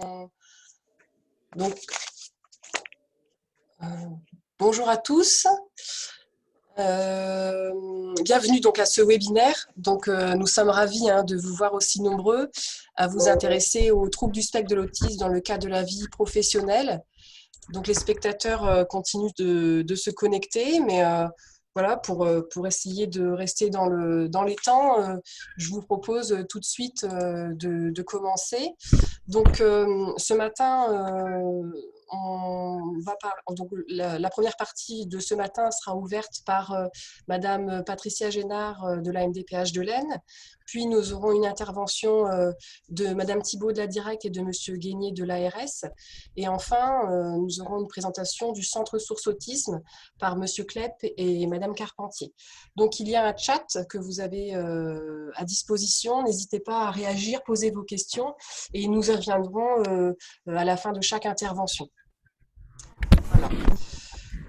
Donc, euh, bonjour à tous. Bienvenue donc à ce webinaire. Donc, nous sommes ravis de vous voir aussi nombreux à vous intéresser aux troubles du spectre de l'autisme dans le cadre de la vie professionnelle. Donc, les spectateurs continuent de se connecter, mais voilà, pour essayer de rester dans les temps, je vous propose tout de suite de commencer. Donc, ce matin, donc, la première partie de ce matin sera ouverte par Madame Patricia Génard de la MDPH de l'Aisne. Puis, nous aurons une intervention de Madame Thibault de la Direct et de Monsieur Guénier de l'ARS. Et enfin, nous aurons une présentation du Centre Source Autisme par Monsieur Klepp et Madame Carpentier. Donc, il y a un chat que vous avez à disposition. N'hésitez pas à réagir, poser vos questions et nous y reviendrons à la fin de chaque intervention. Voilà.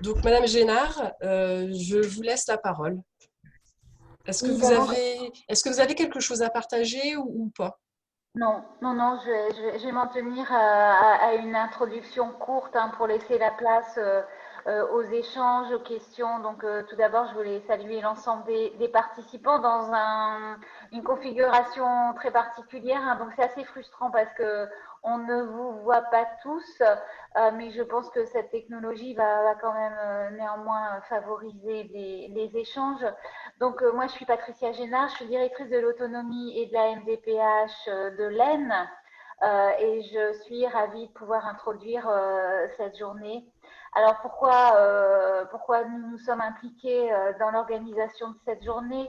Donc, Madame Génard, je vous laisse la parole. Est-ce que Oui, vous avez quelque chose à partager ou pas? non, je vais m'en tenir à une introduction courte pour laisser la place aux échanges, aux questions. Donc, tout d'abord, je voulais saluer l'ensemble des participants dans une configuration très particulière. Donc, c'est assez frustrant parce que on ne vous voit pas tous, mais je pense que cette technologie va quand même néanmoins favoriser les échanges. Donc, moi, je suis Patricia Génard, je suis directrice de l'autonomie et de la MDPH de l'Aisne et je suis ravie de pouvoir introduire cette journée. Alors, pourquoi nous nous sommes impliqués dans l'organisation de cette journée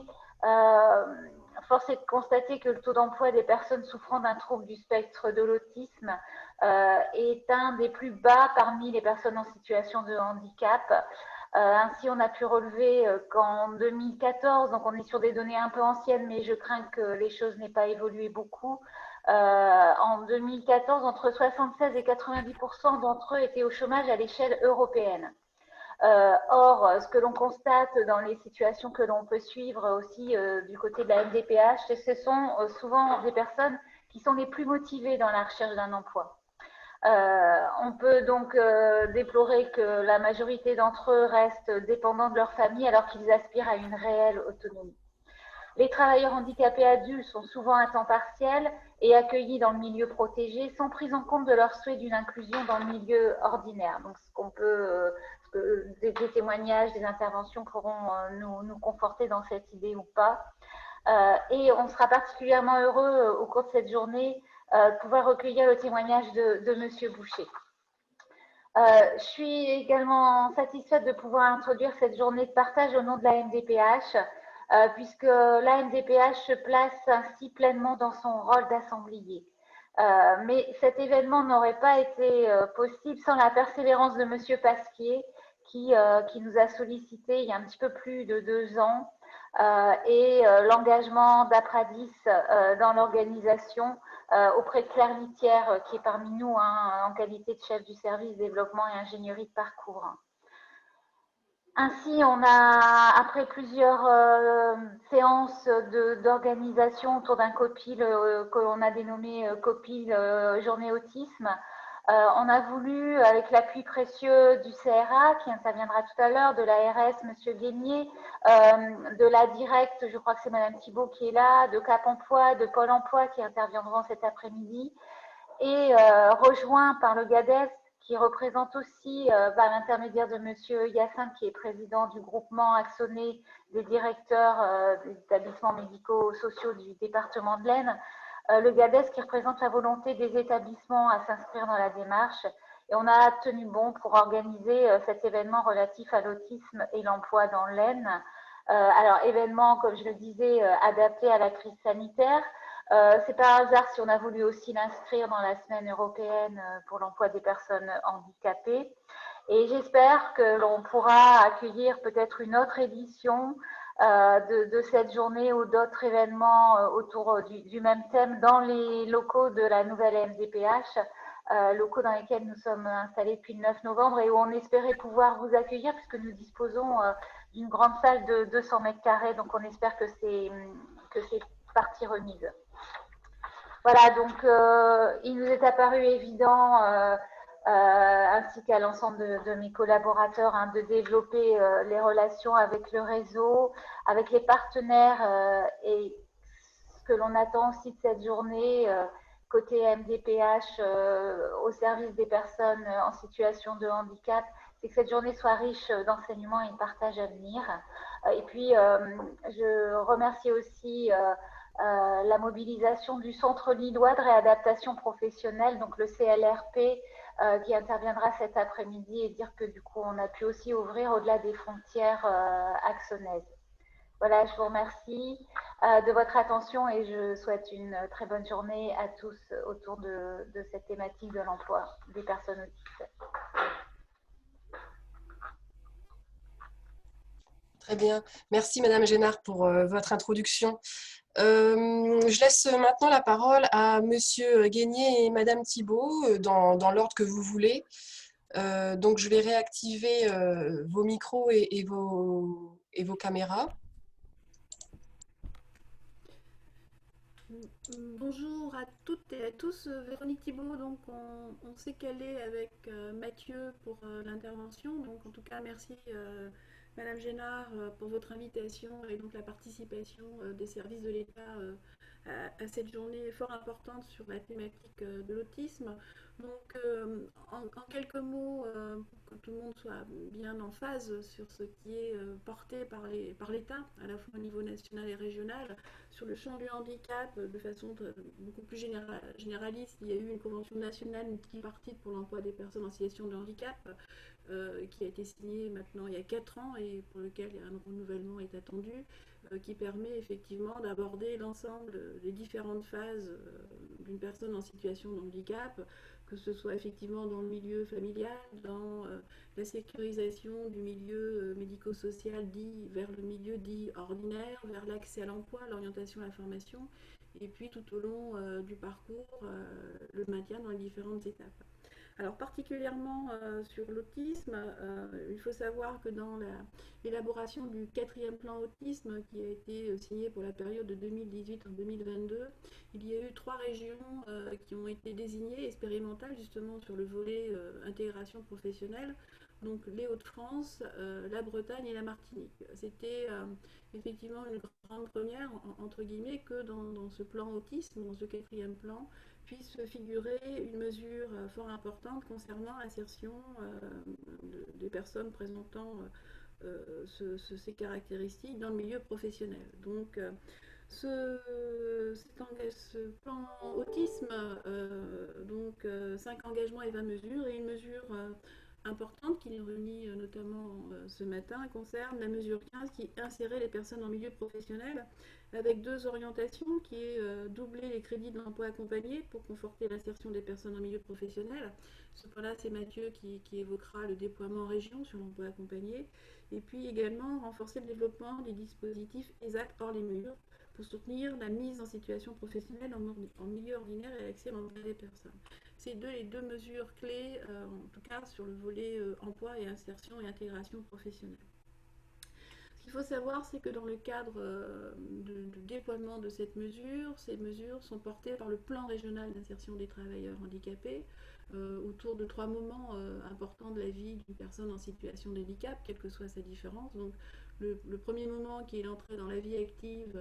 Force est de constater que le taux d'emploi des personnes souffrant d'un trouble du spectre de l'autisme est un des plus bas parmi les personnes en situation de handicap. Ainsi, on a pu relever qu'en 2014, donc on est sur des données un peu anciennes, mais je crains que les choses n'aient pas évolué beaucoup. En 2014, entre 76 et 90% d'entre eux étaient au chômage à l'échelle européenne. Or, ce que l'on constate dans les situations que l'on peut suivre aussi du côté de la MDPH, ce sont souvent des personnes qui sont les plus motivées dans la recherche d'un emploi. On peut donc déplorer que la majorité d'entre eux restent dépendants de leur famille alors qu'ils aspirent à une réelle autonomie. Les travailleurs handicapés adultes sont souvent à temps partiel et accueillis dans le milieu protégé sans prise en compte de leur souhait d'une inclusion dans le milieu ordinaire. Donc, des témoignages, des interventions pourront nous conforter dans cette idée ou pas. Et on sera particulièrement heureux au cours de cette journée de pouvoir recueillir le témoignage de Monsieur Boucher. Je suis également satisfaite de pouvoir introduire cette journée de partage au nom de la MDPH, puisque la MDPH se place ainsi pleinement dans son rôle d'assemblier. Mais cet événement n'aurait pas été possible sans la persévérance de Monsieur Pasquier, qui nous a sollicité il y a un petit peu plus de 2 ans, et l'engagement d'Apradis dans l'organisation auprès de Claire Litière, qui est parmi nous en qualité de chef du service développement et ingénierie de parcours. Ainsi, on a, après plusieurs séances d'organisation autour d'un COPIL que l'on a dénommé COPIL Journée Autisme, on a voulu, avec l'appui précieux du CRA, qui interviendra tout à l'heure, de l'ARS, M. Guénier, de la Direct, je crois que c'est Mme Thibault qui est là, de Cap Emploi, de Pôle Emploi qui interviendront cet après-midi, et rejoint par le GADES, qui représente aussi, par l'intermédiaire de M. Hyacinthe, qui est président du groupement actionné des directeurs des établissements médico-sociaux du département de l'Aisne, le GADES qui représente la volonté des établissements à s'inscrire dans la démarche. Et on a tenu bon pour organiser cet événement relatif à l'autisme et l'emploi dans l'Aisne. Alors, événement, comme je le disais, adapté à la crise sanitaire. C'est par hasard si on a voulu aussi l'inscrire dans la semaine européenne pour l'emploi des personnes handicapées. Et j'espère que l'on pourra accueillir peut-être une autre édition de cette journée ou d'autres événements autour du même thème dans les locaux de la nouvelle MDPH, locaux dans lesquels nous sommes installés depuis le 9 novembre et où on espérait pouvoir vous accueillir puisque nous disposons d'une grande salle de 200 mètres carrés, donc on espère que c'est partie remise. Voilà, donc il nous est apparu évident, ainsi qu'à l'ensemble de mes collaborateurs, hein, de développer les relations avec le réseau, avec les partenaires et ce que l'on attend aussi de cette journée côté MDPH au service des personnes en situation de handicap, c'est que cette journée soit riche d'enseignements et de partage à venir. Et puis, je remercie aussi la mobilisation du Centre lillois de réadaptation professionnelle, donc le CLRP, qui interviendra cet après-midi et dire que du coup, on a pu aussi ouvrir au-delà des frontières axonaises. Voilà, je vous remercie de votre attention et je souhaite une très bonne journée à tous autour de cette thématique de l'emploi des personnes autistes. Très bien. Merci, Madame Génard, pour votre introduction. Je laisse maintenant la parole à Monsieur Guénier et Madame Thibault dans l'ordre que vous voulez. Donc, je vais réactiver vos micros et vos caméras. Bonjour à toutes et à tous, Véronique Thibault, donc on s'est calé avec Mathieu pour l'intervention, donc en tout cas merci Madame Génard pour votre invitation et donc la participation des services de l'État à cette journée fort importante sur la thématique de l'autisme. Donc en quelques mots, pour que tout le monde soit bien en phase sur ce qui est porté par l'État, à la fois au niveau national et régional, sur le champ du handicap de façon beaucoup plus généraliste. Il y a eu une convention nationale multipartite pour l'emploi des personnes en situation de handicap qui a été signée maintenant il y a 4 ans et pour lequel un renouvellement est attendu, qui permet effectivement d'aborder l'ensemble des différentes phases d'une personne en situation de handicap, que ce soit effectivement dans le milieu familial, dans la sécurisation du milieu médico-social dit vers le milieu dit ordinaire, vers l'accès à l'emploi, l'orientation à la formation, et puis tout au long du parcours, le maintien dans les différentes étapes. Alors particulièrement sur l'autisme, il faut savoir que dans l'élaboration du 4e plan autisme qui a été signé pour la période de 2018 en 2022, il y a eu 3 régions qui ont été désignées expérimentales justement sur le volet intégration professionnelle, donc les Hauts-de-France, la Bretagne et la Martinique. C'était effectivement une grande première, entre guillemets, que dans ce plan autisme, dans ce 4e plan, puisse figurer une mesure fort importante concernant l'insertion des personnes présentant ces caractéristiques dans le milieu professionnel. Donc, ce plan autisme, donc 5 engagements et 20 mesures, et une mesure importante qui est réunie notamment ce matin concerne la mesure 15 qui insérait les personnes en milieu professionnel avec 2 orientations qui est doubler les crédits de l'emploi accompagné pour conforter l'insertion des personnes en milieu professionnel. Ce point-là, c'est Mathieu qui évoquera le déploiement en région sur l'emploi accompagné. Et puis également renforcer le développement des dispositifs ESAC hors les murs pour soutenir la mise en situation professionnelle en milieu ordinaire et l'accès à l'emploi des personnes. C'est les deux mesures clés, en tout cas sur le volet emploi et insertion et intégration professionnelle. Ce qu'il faut savoir, c'est que dans le cadre du déploiement de ces mesures sont portées par le plan régional d'insertion des travailleurs handicapés autour de 3 moments importants de la vie d'une personne en situation de handicap, quelle que soit sa différence. Donc, le premier moment qui est l'entrée dans la vie active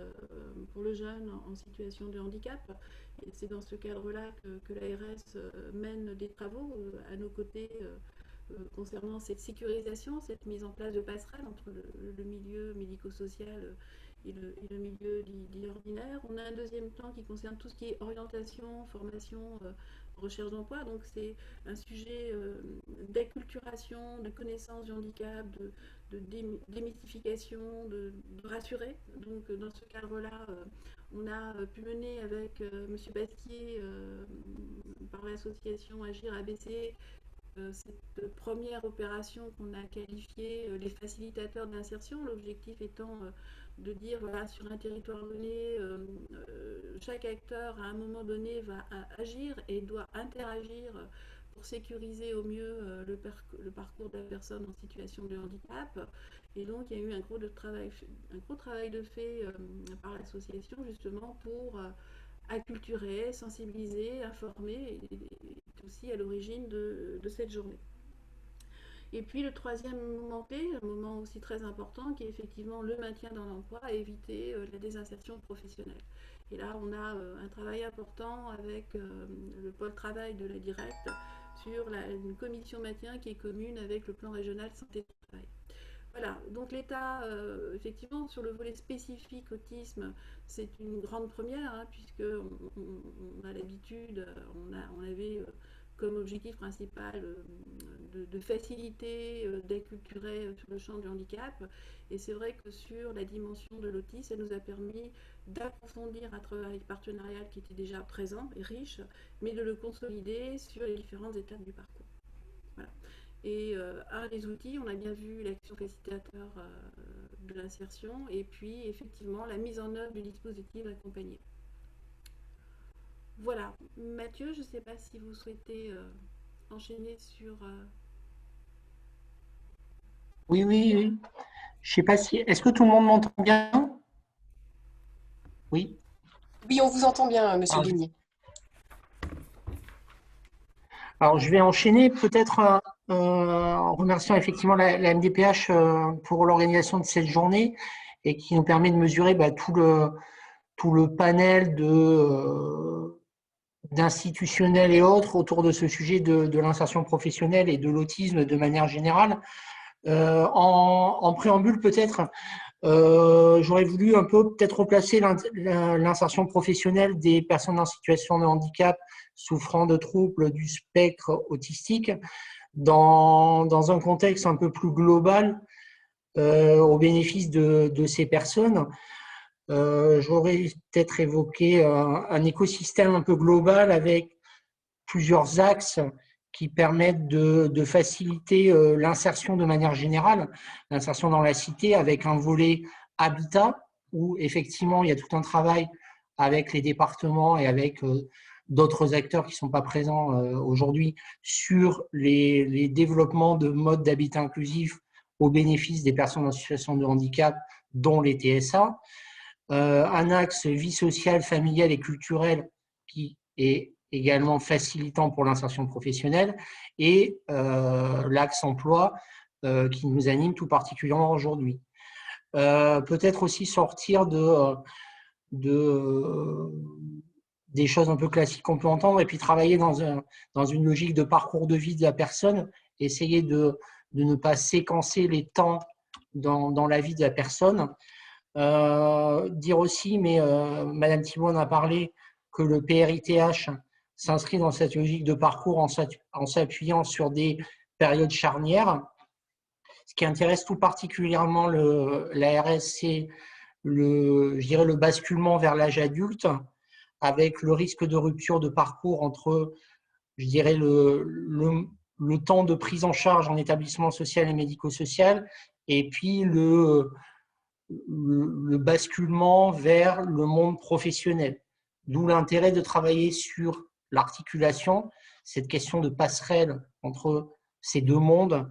pour le jeune en situation de handicap. Et c'est dans ce cadre-là que l'ARS mène des travaux à nos côtés concernant cette sécurisation, cette mise en place de passerelles entre le milieu médico-social et le milieu dit ordinaire. On a un deuxième temps qui concerne tout ce qui est orientation, formation, recherche d'emploi. Donc c'est un sujet d'acculturation, de connaissance du handicap, de démystification, de rassurer. Donc dans ce cadre-là, on a pu mener avec M. Basquier, par l'association Agir ABC, cette première opération qu'on a qualifiée les facilitateurs d'insertion, l'objectif étant de dire voilà, sur un territoire donné, chaque acteur à un moment donné va agir et doit interagir pour sécuriser au mieux le parcours de la personne en situation de handicap. Et donc il y a eu un gros travail de fait par l'association justement pour acculturer, sensibiliser, informer, et est aussi à l'origine de cette journée. Et puis le troisième moment P, un moment aussi très important, qui est effectivement le maintien dans l'emploi et éviter la désinsertion professionnelle. Et là, on a un travail important avec le pôle travail de la Directe sur une commission maintien qui est commune avec le plan régional santé et travail. Voilà, donc l'État, effectivement, sur le volet spécifique autisme, c'est une grande première, hein, puisque on a l'habitude, on avait comme objectif principal de faciliter, d'acculturer sur le champ du handicap. Et c'est vrai que sur la dimension de l'autisme, ça nous a permis d'approfondir un travail partenarial qui était déjà présent et riche, mais de le consolider sur les différentes étapes du parcours. Voilà. Et un des outils, on a bien vu l'action facilitateur de l'insertion et puis effectivement la mise en œuvre du dispositif accompagné. Voilà. Mathieu, je ne sais pas si vous souhaitez enchaîner sur... Oui, oui, oui. Je sais pas si. Est-ce que tout le monde m'entend bien? Oui. Oui, on vous entend bien, Monsieur Alors, Guigné. alors, je vais enchaîner peut-être en remerciant effectivement la MDPH pour l'organisation de cette journée et qui nous permet de mesurer tout le panel d'institutionnels et autres autour de ce sujet de l'insertion professionnelle et de l'autisme de manière générale. En préambule, peut-être, j'aurais voulu un peu peut-être replacer l'insertion professionnelle des personnes en situation de handicap souffrant de troubles du spectre autistique dans un contexte un peu plus global au bénéfice de ces personnes. J'aurais peut-être évoqué un écosystème un peu global avec plusieurs axes qui permettent de faciliter l'insertion de manière générale, l'insertion dans la cité avec un volet habitat où effectivement il y a tout un travail avec les départements et avec d'autres acteurs qui ne sont pas présents aujourd'hui sur les développements de modes d'habitat inclusif au bénéfice des personnes en situation de handicap, dont les TSA. Un axe vie sociale, familiale et culturelle qui est également facilitant pour l'insertion professionnelle et l'axe emploi qui nous anime tout particulièrement aujourd'hui. Peut-être aussi sortir des choses un peu classiques qu'on peut entendre et puis travailler dans une logique de parcours de vie de la personne, essayer de ne pas séquencer les temps dans la vie de la personne. Dire aussi, mais Madame Thibault en a parlé, que le PRITH s'inscrit dans cette logique de parcours en s'appuyant sur des périodes charnières. Ce qui intéresse tout particulièrement l'ARS, c'est le basculement vers l'âge adulte, avec le risque de rupture de parcours entre, je dirais, le temps de prise en charge en établissement social et médico-social, et puis le basculement vers le monde professionnel. D'où l'intérêt de travailler sur l'articulation, cette question de passerelle entre ces deux mondes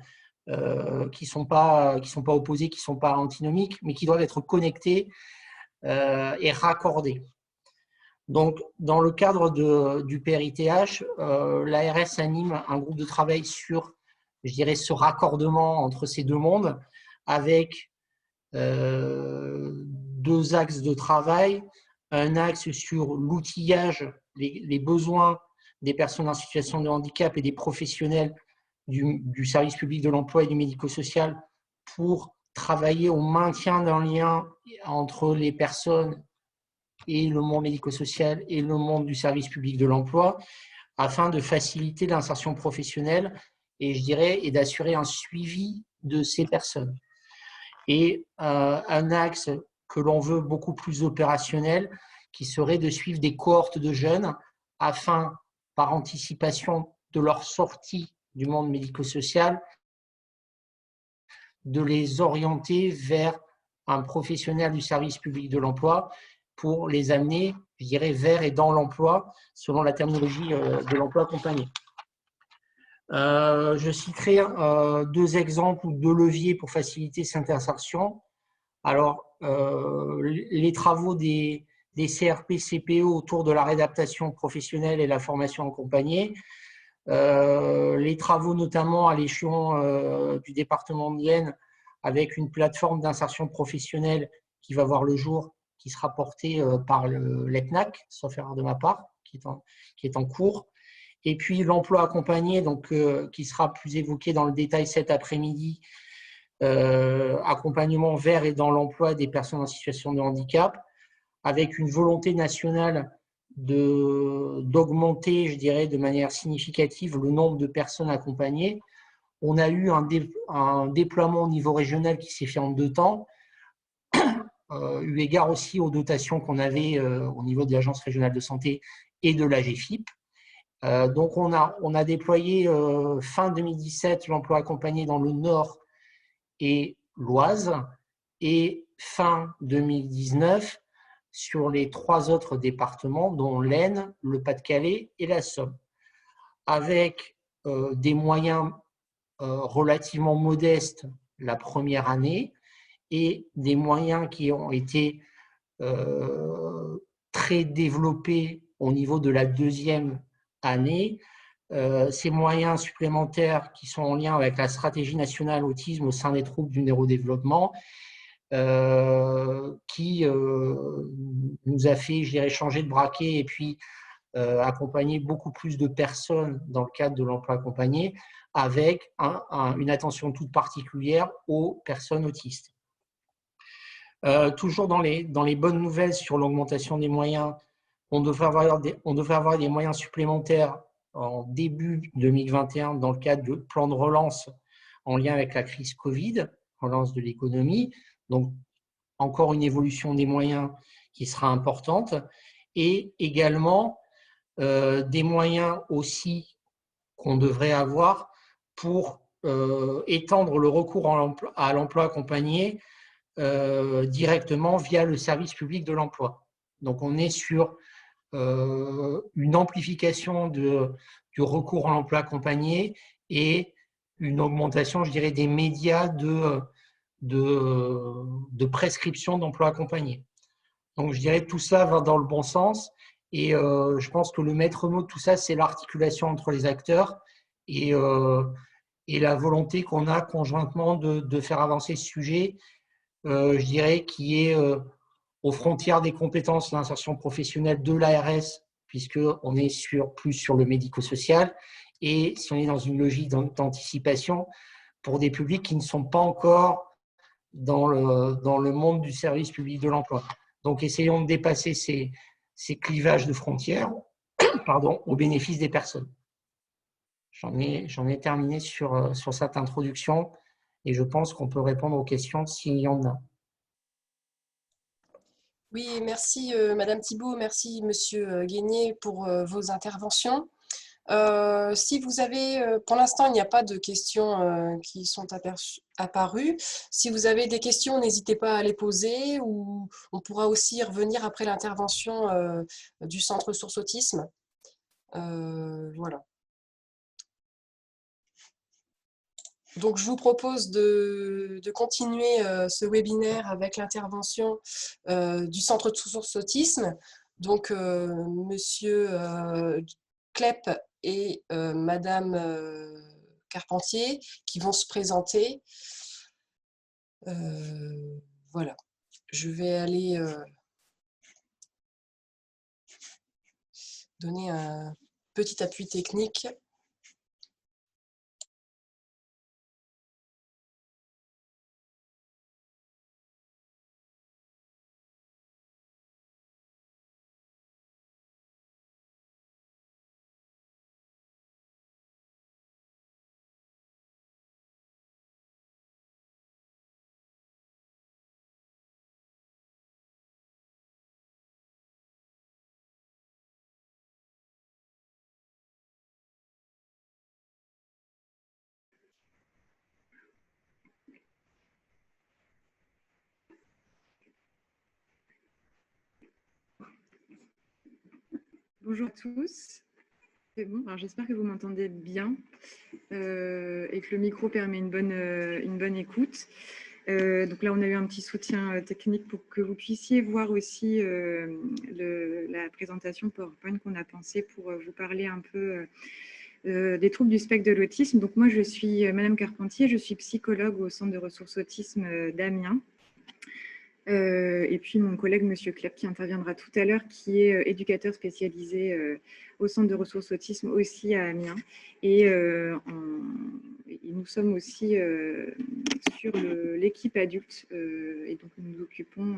qui sont pas opposés, qui ne sont pas antinomiques, mais qui doivent être connectés et raccordés. Donc, dans le cadre du PRITH, l'ARS anime un groupe de travail sur, je dirais, ce raccordement entre ces deux mondes avec deux axes de travail, un axe sur l'outillage, les besoins des personnes en situation de handicap et des professionnels du service public de l'emploi et du médico-social pour travailler au maintien d'un lien entre les personnes et le monde médico-social et le monde du service public de l'emploi afin de faciliter l'insertion professionnelle et je dirais et d'assurer un suivi de ces personnes. Et un axe que l'on veut beaucoup plus opérationnel, qui serait de suivre des cohortes de jeunes afin, par anticipation de leur sortie du monde médico-social, de les orienter vers un professionnel du service public de l'emploi pour les amener, je dirais, vers et dans l'emploi, selon la terminologie de l'emploi accompagné. Je citerai deux exemples ou deux leviers pour faciliter cette insertion. Alors, les travaux des des CRP CPO autour de la réadaptation professionnelle et la formation accompagnée. Les travaux notamment à l'échelon du département de l'Aisne avec une plateforme d'insertion professionnelle qui va voir le jour, qui sera portée par l'EPNAC, sauf erreur de ma part, qui est en cours. Et puis l'emploi accompagné, donc, qui sera plus évoqué dans le détail cet après-midi, accompagnement vers et dans l'emploi des personnes en situation de handicap, avec une volonté nationale d'augmenter, je dirais, de manière significative le nombre de personnes accompagnées. On a eu un déploiement au niveau régional qui s'est fait en 2 temps, eu égard aussi aux dotations qu'on avait au niveau de l'Agence régionale de santé et de l'AGFIP. Donc, on a déployé fin 2017 l'emploi accompagné dans le Nord et l'Oise, et fin 2019 sur les 3 autres départements, dont l'Aisne, le Pas-de-Calais et la Somme, avec des moyens relativement modestes la première année et des moyens qui ont été très développés au niveau de la deuxième année. Ces moyens supplémentaires qui sont en lien avec la stratégie nationale autisme au sein des troubles du neurodéveloppement, qui nous a fait, je dirais, changer de braquet et puis accompagner beaucoup plus de personnes dans le cadre de l'emploi accompagné, avec une attention toute particulière aux personnes autistes. Toujours dans les bonnes nouvelles sur l'augmentation des moyens, on devrait avoir des moyens supplémentaires en début 2021 dans le cadre de plan de relance en lien avec la crise Covid, relance de l'économie. Donc, encore une évolution des moyens qui sera importante, et également des moyens aussi qu'on devrait avoir pour étendre le recours à l'emploi accompagné directement via le service public de l'emploi. Donc, on est sur une amplification du recours à l'emploi accompagné et une augmentation, je dirais, des médias de prescription d'emploi accompagné. Donc, je dirais que tout ça va dans le bon sens, et je pense que le maître mot de tout ça, c'est l'articulation entre les acteurs et la volonté qu'on a conjointement de faire avancer ce sujet, je dirais, qui est aux frontières des compétences de l'insertion professionnelle de l'ARS, puisqu'on est plus sur le médico-social, et si on est dans une logique d'anticipation pour des publics qui ne sont pas encore dans le monde du service public de l'emploi. Donc, essayons de dépasser ces clivages de frontières au bénéfice des personnes. J'en ai terminé sur cette introduction, et je pense qu'on peut répondre aux questions s'il y en a. Oui, merci Madame Thibault, merci Monsieur Guénier pour vos interventions. Si vous avez, pour l'instant, il n'y a pas de questions qui sont apparues. Si vous avez des questions, n'hésitez pas à les poser, ou on pourra aussi y revenir après l'intervention du Centre Source Autisme. Voilà. Donc, je vous propose de continuer ce webinaire avec l'intervention du Centre de Source Autisme. Donc, Monsieur Klepp et Madame Carpentier qui vont se présenter. Voilà. Je vais aller donner un petit appui technique. Bonjour à tous. C'est bon, alors j'espère que vous m'entendez bien et que le micro permet une bonne écoute. Donc là, on a eu un petit soutien technique pour que vous puissiez voir aussi la présentation PowerPoint qu'on a pensée pour vous parler un peu des troubles du spectre de l'autisme. Donc moi, je suis Madame Carpentier, je suis psychologue au Centre de ressources autisme d'Amiens. Et puis mon collègue Monsieur Klepp qui interviendra tout à l'heure, qui est éducateur spécialisé au Centre de ressources autisme aussi à Amiens. Et nous sommes aussi sur l'équipe adulte et donc nous nous occupons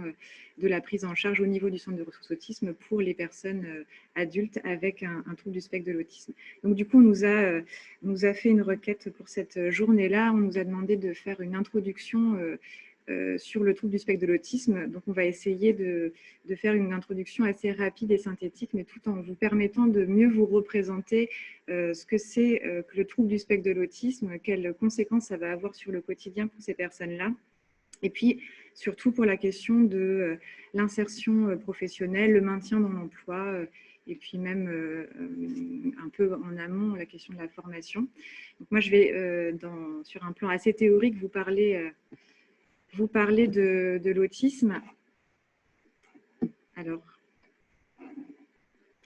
de la prise en charge au niveau du Centre de ressources autisme pour les personnes adultes avec un trouble du spectre de l'autisme. Donc du coup, on nous a fait une requête pour cette journée-là. On nous a demandé de faire une introduction sur le trouble du spectre de l'autisme. Donc, on va essayer de faire une introduction assez rapide et synthétique, mais tout en vous permettant de mieux vous représenter ce que c'est que le trouble du spectre de l'autisme, quelles conséquences ça va avoir sur le quotidien pour ces personnes-là. Et puis, surtout pour la question de l'insertion professionnelle, le maintien dans l'emploi, et puis même un peu en amont, la question de la formation. Donc, moi, je vais, sur un plan assez théorique, vous parler de l'autisme. Alors,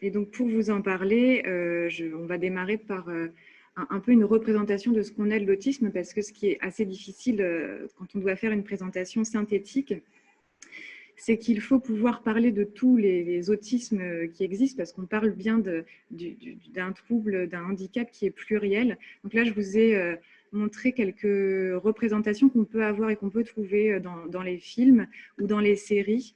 et donc pour vous en parler, on va démarrer par un peu une représentation de ce qu'on est de l'autisme, parce que ce qui est assez difficile quand on doit faire une présentation synthétique, c'est qu'il faut pouvoir parler de tous les autismes qui existent, parce qu'on parle bien d'un trouble, d'un handicap qui est pluriel. Donc là, je vous ai montrer quelques représentations qu'on peut avoir et qu'on peut trouver dans les films ou dans les séries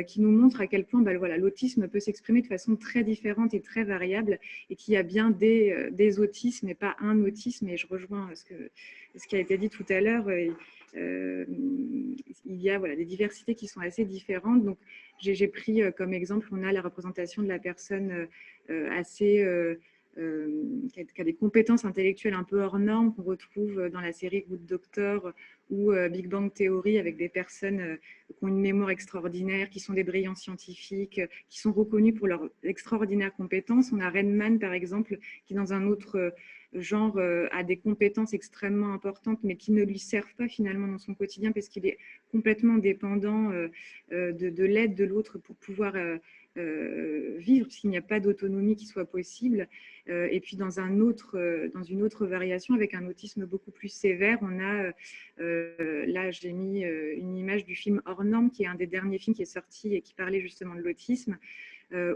qui nous montrent à quel point voilà, l'autisme peut s'exprimer de façon très différente et très variable et qu'il y a bien des autismes et pas un autisme. Et je rejoins ce qui a été dit tout à l'heure. Il y a voilà, des diversités qui sont assez différentes. Donc, j'ai pris comme exemple, on a la représentation de la personne assez... qui a des compétences intellectuelles un peu hors normes qu'on retrouve dans la série Good Doctor ou Big Bang Theory, avec des personnes qui ont une mémoire extraordinaire, qui sont des brillants scientifiques, qui sont reconnus pour leurs extraordinaires compétences. On a Redman, par exemple, qui dans un autre genre a des compétences extrêmement importantes, mais qui ne lui servent pas finalement dans son quotidien parce qu'il est complètement dépendant de l'aide de l'autre pour pouvoir vivre, s'il n'y a pas d'autonomie qui soit possible. Et puis dans une autre variation, avec un autisme beaucoup plus sévère, on a, là j'ai mis une image du film Hors Norme, qui est un des derniers films qui est sorti et qui parlait justement de l'autisme,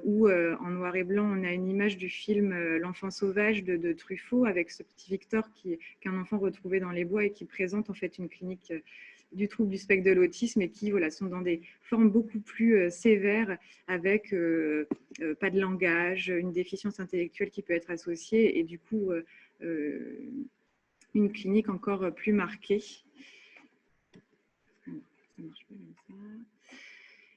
où en noir et blanc, on a une image du film L'enfant sauvage de Truffaut, avec ce petit Victor qui est un enfant retrouvé dans les bois et qui présente en fait une clinique du trouble du spectre de l'autisme et qui voilà, sont dans des formes beaucoup plus sévères, avec pas de langage, une déficience intellectuelle qui peut être associée et du coup une clinique encore plus marquée. Ça marche pas comme ça.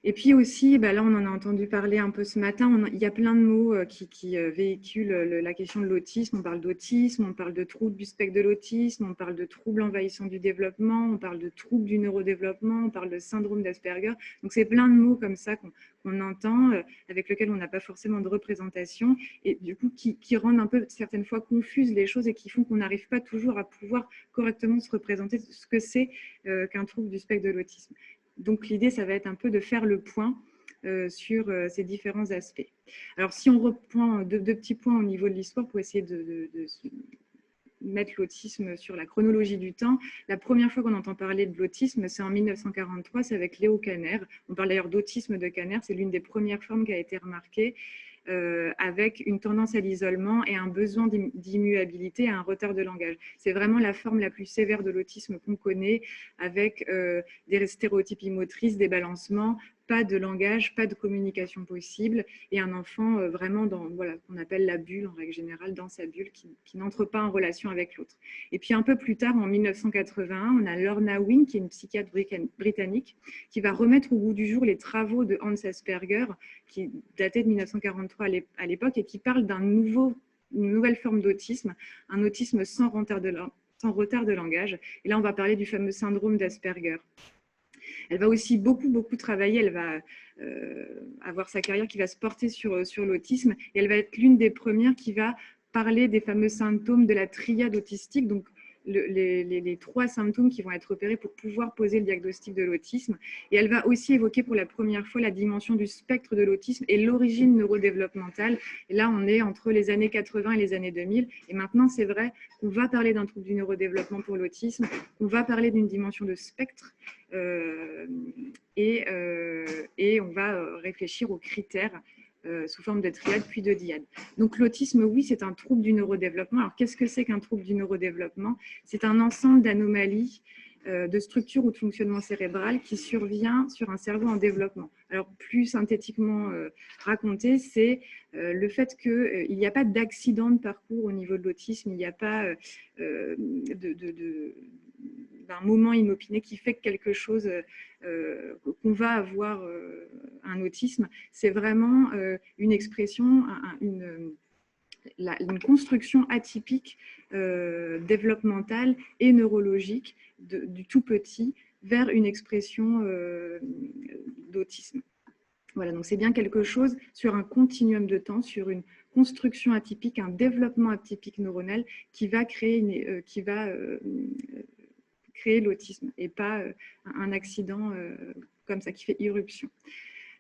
Et puis aussi, là on en a entendu parler un peu ce matin, il y a plein de mots qui véhiculent la question de l'autisme. On parle d'autisme, on parle de trouble du spectre de l'autisme, on parle de trouble envahissant du développement, on parle de trouble du neurodéveloppement, on parle de syndrome d'Asperger. Donc c'est plein de mots comme ça qu'on entend, avec lesquels on n'a pas forcément de représentation et du coup qui rendent un peu certaines fois confuses les choses et qui font qu'on n'arrive pas toujours à pouvoir correctement se représenter ce que c'est qu'un trouble du spectre de l'autisme. Donc, l'idée, ça va être un peu de faire le point sur ces différents aspects. Alors, si on reprend deux petits points au niveau de l'histoire pour essayer de mettre l'autisme sur la chronologie du temps, la première fois qu'on entend parler de l'autisme, c'est en 1943, c'est avec Léo Kanner. On parle d'ailleurs d'autisme de Kanner, c'est l'une des premières formes qui a été remarquée, avec une tendance à l'isolement et un besoin d'immuabilité, un retard de langage. C'est vraiment la forme la plus sévère de l'autisme qu'on connaît, avec des stéréotypies motrices, des balancements, pas de langage, pas de communication possible, et un enfant vraiment dans voilà, qu'on appelle la bulle en règle générale, dans sa bulle, qui n'entre pas en relation avec l'autre. Et puis un peu plus tard, en 1981, on a Lorna Wing, qui est une psychiatre britannique, qui va remettre au goût du jour les travaux de Hans Asperger, qui datait de 1943 à l'époque, et qui parle une nouvelle forme d'autisme, un autisme sans retard de langage. Et là, on va parler du fameux syndrome d'Asperger. Elle va aussi beaucoup travailler, elle va avoir sa carrière qui va se porter sur l'autisme, et elle va être l'une des premières qui va parler des fameux symptômes de la triade autistique. Donc, les 3 symptômes qui vont être repérés pour pouvoir poser le diagnostic de l'autisme. Et elle va aussi évoquer pour la première fois la dimension du spectre de l'autisme et l'origine neurodéveloppementale. Et là, on est entre les années 80 et les années 2000. Et maintenant, c'est vrai qu'on va parler d'un trouble du neurodéveloppement pour l'autisme, on va parler d'une dimension de spectre et on va réfléchir aux critères sous forme de triade puis de diade. Donc l'autisme, oui, c'est un trouble du neurodéveloppement. Alors qu'est-ce que c'est qu'un trouble du neurodéveloppement? C'est un ensemble d'anomalies de structure ou de fonctionnement cérébral qui survient sur un cerveau en développement. Alors plus synthétiquement raconté, c'est le fait qu'il n'y a pas d'accident de parcours au niveau de l'autisme, il n'y a pas d'un moment inopiné qui fait que quelque chose, qu'on va avoir un autisme. C'est vraiment une expression, une construction atypique développementale et neurologique du tout petit vers une expression d'autisme. Voilà, donc c'est bien quelque chose sur un continuum de temps, sur une construction atypique, un développement atypique neuronal qui va créer, créer l'autisme et pas un accident comme ça qui fait irruption.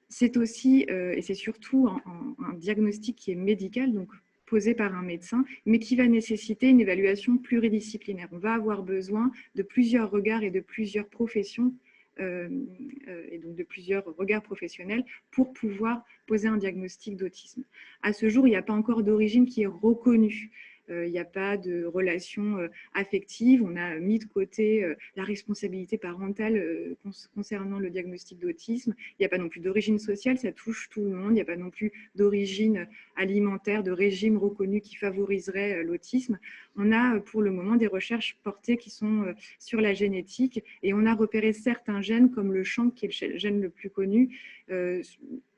C'est aussi, et c'est surtout un diagnostic qui est médical, donc posé par un médecin, mais qui va nécessiter une évaluation pluridisciplinaire. On va avoir besoin de plusieurs regards et de plusieurs professions, et donc de plusieurs regards professionnels pour pouvoir poser un diagnostic d'autisme. À ce jour, il n'y a pas encore d'origine qui est reconnue. Il n'y a pas de relation affective. On a mis de côté la responsabilité parentale concernant le diagnostic d'autisme. Il n'y a pas non plus d'origine sociale, ça touche tout le monde. Il n'y a pas non plus d'origine alimentaire, de régime reconnu qui favoriserait l'autisme. On a pour le moment des recherches portées qui sont sur la génétique et on a repéré certains gènes comme le CHANK, qui est le gène le plus connu,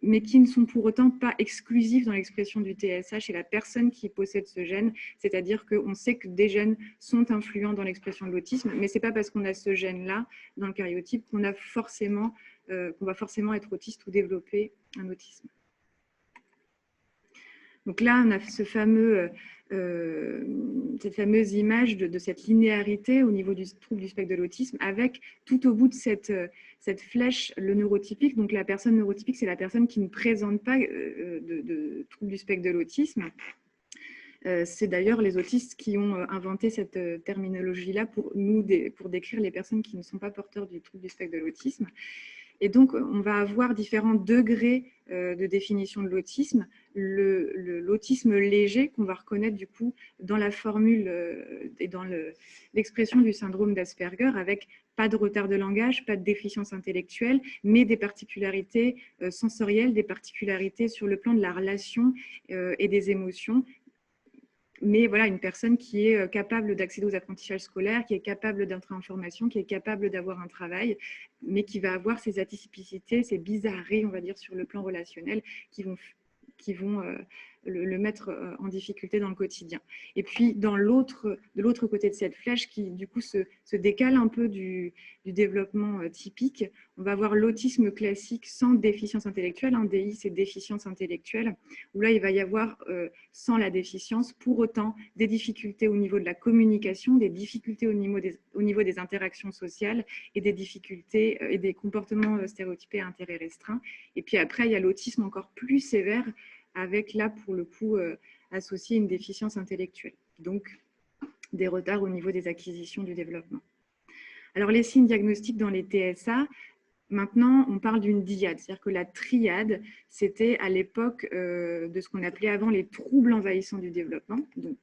mais qui ne sont pour autant pas exclusifs dans l'expression du TSH et la personne qui possède ce gène. C'est-à-dire qu'on sait que des gènes sont influents dans l'expression de l'autisme, mais ce n'est pas parce qu'on a ce gène-là dans le karyotype qu'on va forcément être autiste ou développer un autisme. Donc là, on a cette fameuse image de cette linéarité au niveau du trouble du spectre de l'autisme, avec tout au bout de cette flèche, le neurotypique. Donc la personne neurotypique, c'est la personne qui ne présente pas de trouble du spectre de l'autisme. C'est d'ailleurs les autistes qui ont inventé cette terminologie-là pour décrire les personnes qui ne sont pas porteurs du trouble du spectre de l'autisme. Et donc, on va avoir différents degrés de définition de l'autisme. L'autisme léger, qu'on va reconnaître du coup dans la formule et dans l'expression du syndrome d'Asperger, avec pas de retard de langage, pas de déficience intellectuelle, mais des particularités sensorielles, des particularités sur le plan de la relation et des émotions. Mais voilà, une personne qui est capable d'accéder aux apprentissages scolaires, qui est capable d'entrer en formation, qui est capable d'avoir un travail, mais qui va avoir ces atypicités, ces bizarreries, on va dire, sur le plan relationnel, qui vont le mettre en difficulté dans le quotidien. Et puis, de l'autre côté de cette flèche, qui du coup se décale un peu du développement typique, on va avoir l'autisme classique sans déficience intellectuelle. Un DI, c'est déficience intellectuelle, où là, il va y avoir, sans la déficience, pour autant, des difficultés au niveau de la communication, des difficultés au niveau des interactions sociales et des difficultés et des comportements stéréotypés à intérêt restreint. Et puis après, il y a l'autisme encore plus sévère, avec là, pour le coup, associé une déficience intellectuelle. Donc, des retards au niveau des acquisitions du développement. Alors, les signes diagnostiques dans les TSA, maintenant, on parle d'une dyade. C'est-à-dire que la triade, c'était à l'époque de ce qu'on appelait avant les troubles envahissants du développement. Donc,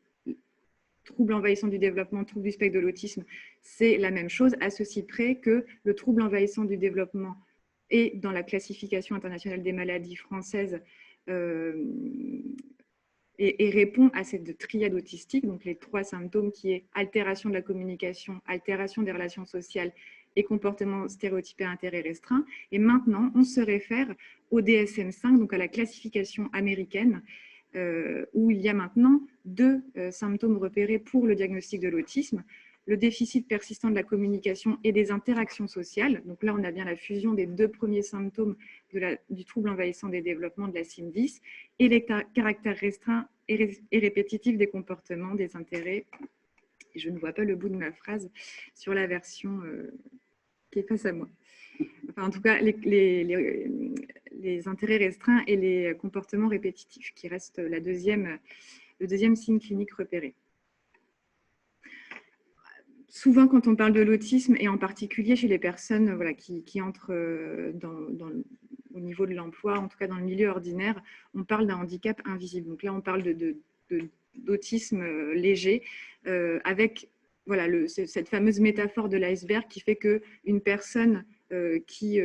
trouble envahissant du développement, trouble du spectre de l'autisme, c'est la même chose, à ceci près que le trouble envahissant du développement est dans la classification internationale des maladies françaises et répond à cette triade autistique, donc les 3 symptômes qui est altération de la communication, altération des relations sociales et comportement stéréotypé à intérêt restreint. Et maintenant, on se réfère au DSM-5, donc à la classification américaine, où il y a maintenant 2 symptômes repérés pour le diagnostic de l'autisme. Le déficit persistant de la communication et des interactions sociales. Donc là, on a bien la fusion des 2 premiers symptômes du trouble envahissant des développements de la CIM-10 et les caractères restreints et répétitifs des comportements, des intérêts et je ne vois pas le bout de ma phrase sur la version qui est face à moi. Enfin, en tout cas, les intérêts restreints et les comportements répétitifs, qui restent le deuxième signe clinique repéré. Souvent, quand on parle de l'autisme, et en particulier chez les personnes voilà, qui entrent au niveau de l'emploi, en tout cas dans le milieu ordinaire, on parle d'un handicap invisible. Donc là, on parle d'autisme léger, avec voilà, cette fameuse métaphore de l'iceberg qui fait qu'une personne qui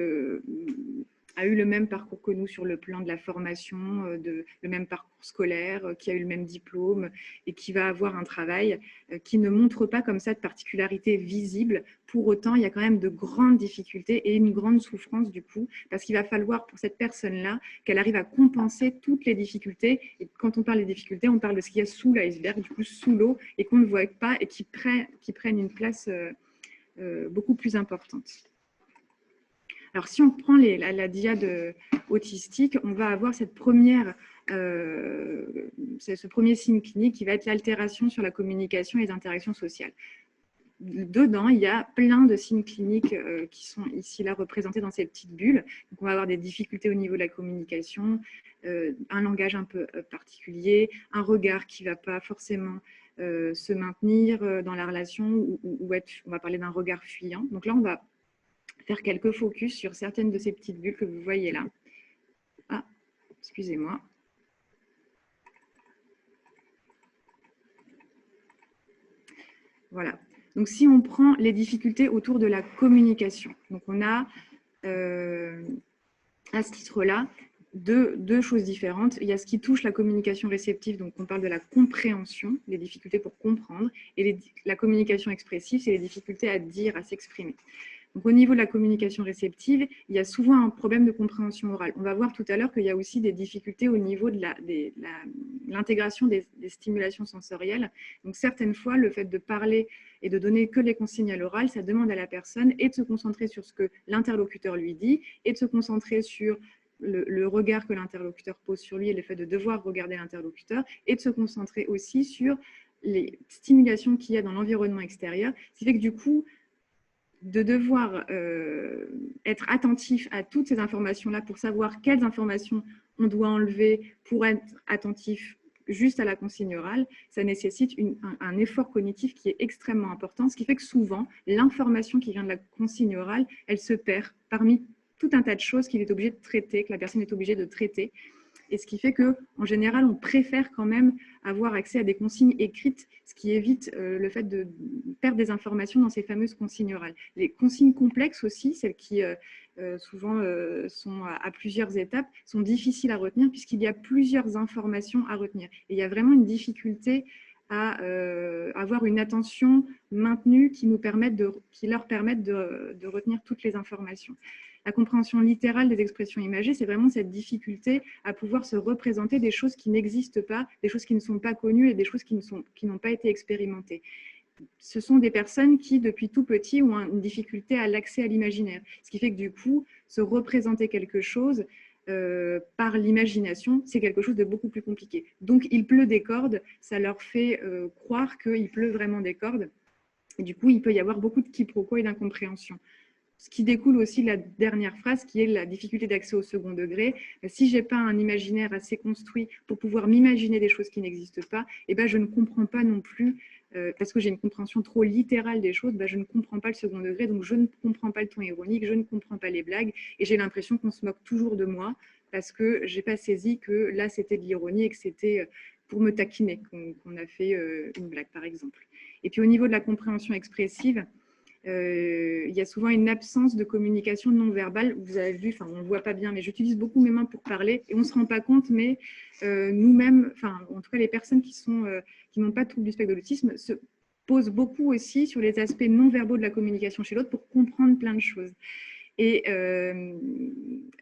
a eu le même parcours que nous sur le plan de la formation, le même parcours scolaire, qui a eu le même diplôme et qui va avoir un travail qui ne montre pas comme ça de particularité visible. Pour autant, il y a quand même de grandes difficultés et une grande souffrance du coup, parce qu'il va falloir pour cette personne-là qu'elle arrive à compenser toutes les difficultés. Et quand on parle des difficultés, on parle de ce qu'il y a sous l'iceberg, du coup sous l'eau, et qu'on ne voit pas et qui prennent une place beaucoup plus importante. Alors, si on prend la diade autistique, on va avoir ce premier signe clinique qui va être l'altération sur la communication et les interactions sociales. Dedans, il y a plein de signes cliniques qui sont ici là représentés dans ces petites bulles. Donc, on va avoir des difficultés au niveau de la communication, un langage un peu particulier, un regard qui ne va pas forcément se maintenir dans la relation ou on va parler d'un regard fuyant. Donc là, on va faire quelques focus sur certaines de ces petites bulles que vous voyez là. Ah, excusez-moi. Voilà. Donc, si on prend les difficultés autour de la communication, donc on a à ce titre-là deux choses différentes. Il y a ce qui touche la communication réceptive, donc on parle de la compréhension, les difficultés pour comprendre, et la communication expressive, c'est les difficultés à dire, à s'exprimer. Donc, au niveau de la communication réceptive, il y a souvent un problème de compréhension orale. On va voir tout à l'heure qu'il y a aussi des difficultés au niveau de l'intégration des stimulations sensorielles. Donc, certaines fois, le fait de parler et de donner que les consignes à l'oral, ça demande à la personne et de se concentrer sur ce que l'interlocuteur lui dit et de se concentrer sur le regard que l'interlocuteur pose sur lui et le fait de devoir regarder l'interlocuteur et de se concentrer aussi sur les stimulations qu'il y a dans l'environnement extérieur. Ce qui fait que du coup, de devoir être attentif à toutes ces informations-là pour savoir quelles informations on doit enlever pour être attentif juste à la consigne orale, ça nécessite un effort cognitif qui est extrêmement important, ce qui fait que souvent, l'information qui vient de la consigne orale, elle se perd parmi tout un tas de choses qu'il est obligé de traiter, que la personne est obligée de traiter. Et ce qui fait qu'en général, on préfère quand même avoir accès à des consignes écrites, ce qui évite le fait de perdre des informations dans ces fameuses consignes orales. Les consignes complexes aussi, celles qui souvent sont à plusieurs étapes, sont difficiles à retenir puisqu'il y a plusieurs informations à retenir. Et il y a vraiment une difficulté à avoir une attention maintenue qui leur permette de retenir toutes les informations. La compréhension littérale des expressions imagées, c'est vraiment cette difficulté à pouvoir se représenter des choses qui n'existent pas, des choses qui ne sont pas connues et des choses qui n'ont pas été expérimentées. Ce sont des personnes qui, depuis tout petit, ont une difficulté à l'accès à l'imaginaire. Ce qui fait que du coup, se représenter quelque chose par l'imagination, c'est quelque chose de beaucoup plus compliqué. Donc, il pleut des cordes, ça leur fait croire qu'il pleut vraiment des cordes. Et du coup, il peut y avoir beaucoup de quiproquos et d'incompréhension. Ce qui découle aussi de la dernière phrase, qui est la difficulté d'accès au second degré. Si je n'ai pas un imaginaire assez construit pour pouvoir m'imaginer des choses qui n'existent pas, eh ben, je ne comprends pas non plus, parce que j'ai une compréhension trop littérale des choses, ben, je ne comprends pas le second degré, donc je ne comprends pas le ton ironique, je ne comprends pas les blagues, et j'ai l'impression qu'on se moque toujours de moi, parce que je n'ai pas saisi que là, c'était de l'ironie et que c'était pour me taquiner qu'on a fait une blague, par exemple. Et puis, au niveau de la compréhension expressive, il y a souvent une absence de communication non verbale. Vous avez vu, on ne le voit pas bien, mais j'utilise beaucoup mes mains pour parler et on ne se rend pas compte, mais nous-mêmes, en tout cas les personnes qui n'ont pas de trouble du spectre de l'autisme, se posent beaucoup aussi sur les aspects non verbaux de la communication chez l'autre pour comprendre plein de choses. Et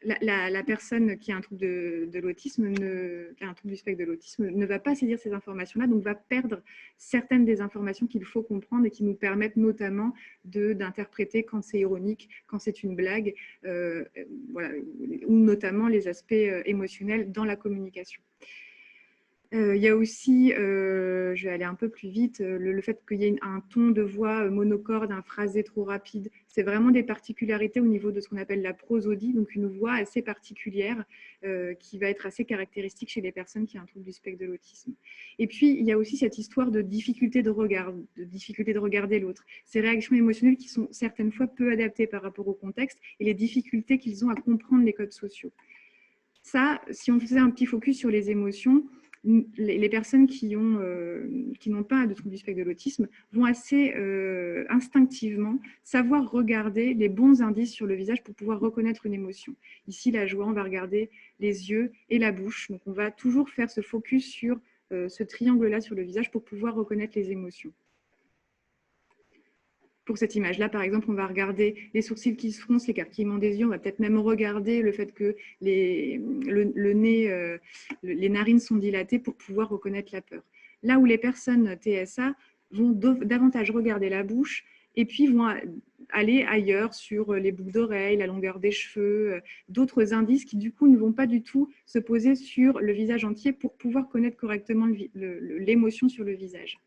la personne qui a un trouble de l'autisme, qui a un trouble du spectre de l'autisme, ne va pas saisir ces informations-là, donc va perdre certaines des informations qu'il faut comprendre et qui nous permettent notamment d'interpréter quand c'est ironique, quand c'est une blague, voilà, ou notamment les aspects émotionnels dans la communication. Il y a aussi, je vais aller un peu plus vite, le fait qu'il y ait un ton de voix monocorde, un phrasé trop rapide. C'est vraiment des particularités au niveau de ce qu'on appelle la prosodie, donc une voix assez particulière qui va être assez caractéristique chez les personnes qui ont un trouble du spectre de l'autisme. Et puis, il y a aussi cette histoire de difficulté de regarder l'autre. Ces réactions émotionnelles qui sont certaines fois peu adaptées par rapport au contexte et les difficultés qu'ils ont à comprendre les codes sociaux. Ça, si on faisait un petit focus sur les émotions, les personnes qui n'ont pas de trouble du spectre de l'autisme vont assez instinctivement savoir regarder les bons indices sur le visage pour pouvoir reconnaître une émotion. Ici, la joie, on va regarder les yeux et la bouche. Donc, on va toujours faire ce focus sur ce triangle-là sur le visage pour pouvoir reconnaître les émotions. Pour cette image-là, par exemple, on va regarder les sourcils qui se froncent, l'écarquillement des yeux. On va peut-être même regarder le fait que le nez, les narines sont dilatées pour pouvoir reconnaître la peur. Là où les personnes TSA vont davantage regarder la bouche et puis vont aller ailleurs sur les boucles d'oreilles, la longueur des cheveux, d'autres indices qui du coup ne vont pas du tout se poser sur le visage entier pour pouvoir connaître correctement l'émotion sur le visage.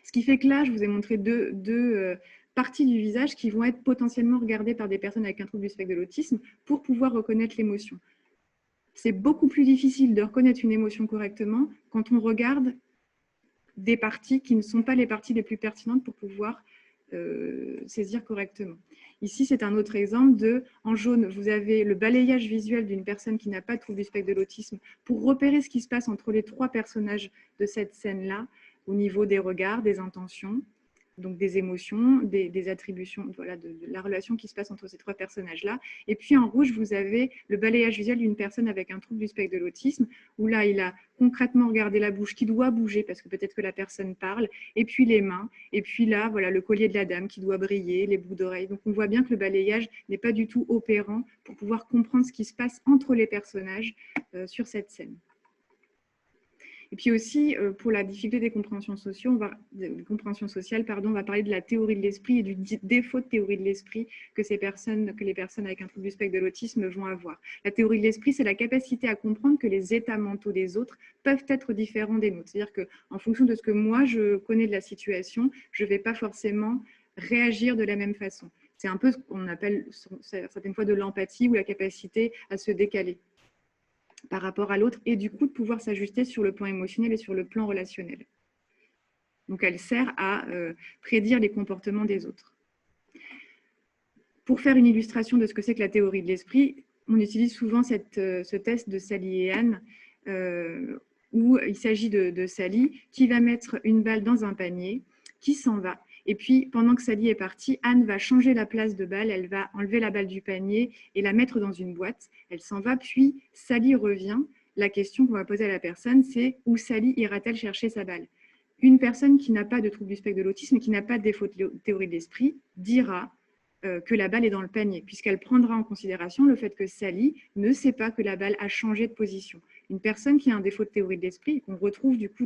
Ce qui fait que là, je vous ai montré deux parties du visage qui vont être potentiellement regardées par des personnes avec un trouble du spectre de l'autisme pour pouvoir reconnaître l'émotion. C'est beaucoup plus difficile de reconnaître une émotion correctement quand on regarde des parties qui ne sont pas les parties les plus pertinentes pour pouvoir saisir correctement. Ici, c'est un autre exemple en jaune, vous avez le balayage visuel d'une personne qui n'a pas de trouble du spectre de l'autisme pour repérer ce qui se passe entre les trois personnages de cette scène-là, au niveau des regards, des intentions, donc des émotions, des attributions, voilà, de la relation qui se passe entre ces trois personnages-là. Et puis en rouge, vous avez le balayage visuel d'une personne avec un trouble du spectre de l'autisme, où là, il a concrètement regardé la bouche qui doit bouger, parce que peut-être que la personne parle, et puis les mains, et puis là, voilà, le collier de la dame qui doit briller, les boucles d'oreilles. Donc on voit bien que le balayage n'est pas du tout opérant pour pouvoir comprendre ce qui se passe entre les personnages sur cette scène. Et puis aussi, pour la difficulté des compréhensions sociales, on va parler de la théorie de l'esprit et du défaut de théorie de l'esprit que les personnes avec un trouble du spectre de l'autisme vont avoir. La théorie de l'esprit, c'est la capacité à comprendre que les états mentaux des autres peuvent être différents des nôtres. C'est-à-dire qu'en fonction de ce que moi, je connais de la situation, je ne vais pas forcément réagir de la même façon. C'est un peu ce qu'on appelle certaines fois de l'empathie ou la capacité à se décaler par rapport à l'autre et du coup de pouvoir s'ajuster sur le plan émotionnel et sur le plan relationnel. Donc elle sert à prédire les comportements des autres. Pour faire une illustration de ce que c'est que la théorie de l'esprit, on utilise souvent ce test de Sally et Anne où il s'agit de Sally qui va mettre une balle dans un panier, qui s'en va. Et puis, pendant que Sally est partie, Anne va changer la place de balle, elle va enlever la balle du panier et la mettre dans une boîte. Elle s'en va, puis Sally revient. La question qu'on va poser à la personne, c'est où Sally ira-t-elle chercher sa balle? Une personne qui n'a pas de trouble du spectre de l'autisme et qui n'a pas de défaut de théorie de l'esprit dira que la balle est dans le panier, puisqu'elle prendra en considération le fait que Sally ne sait pas que la balle a changé de position. Une personne qui a un défaut de théorie de l'esprit, qu'on retrouve du coup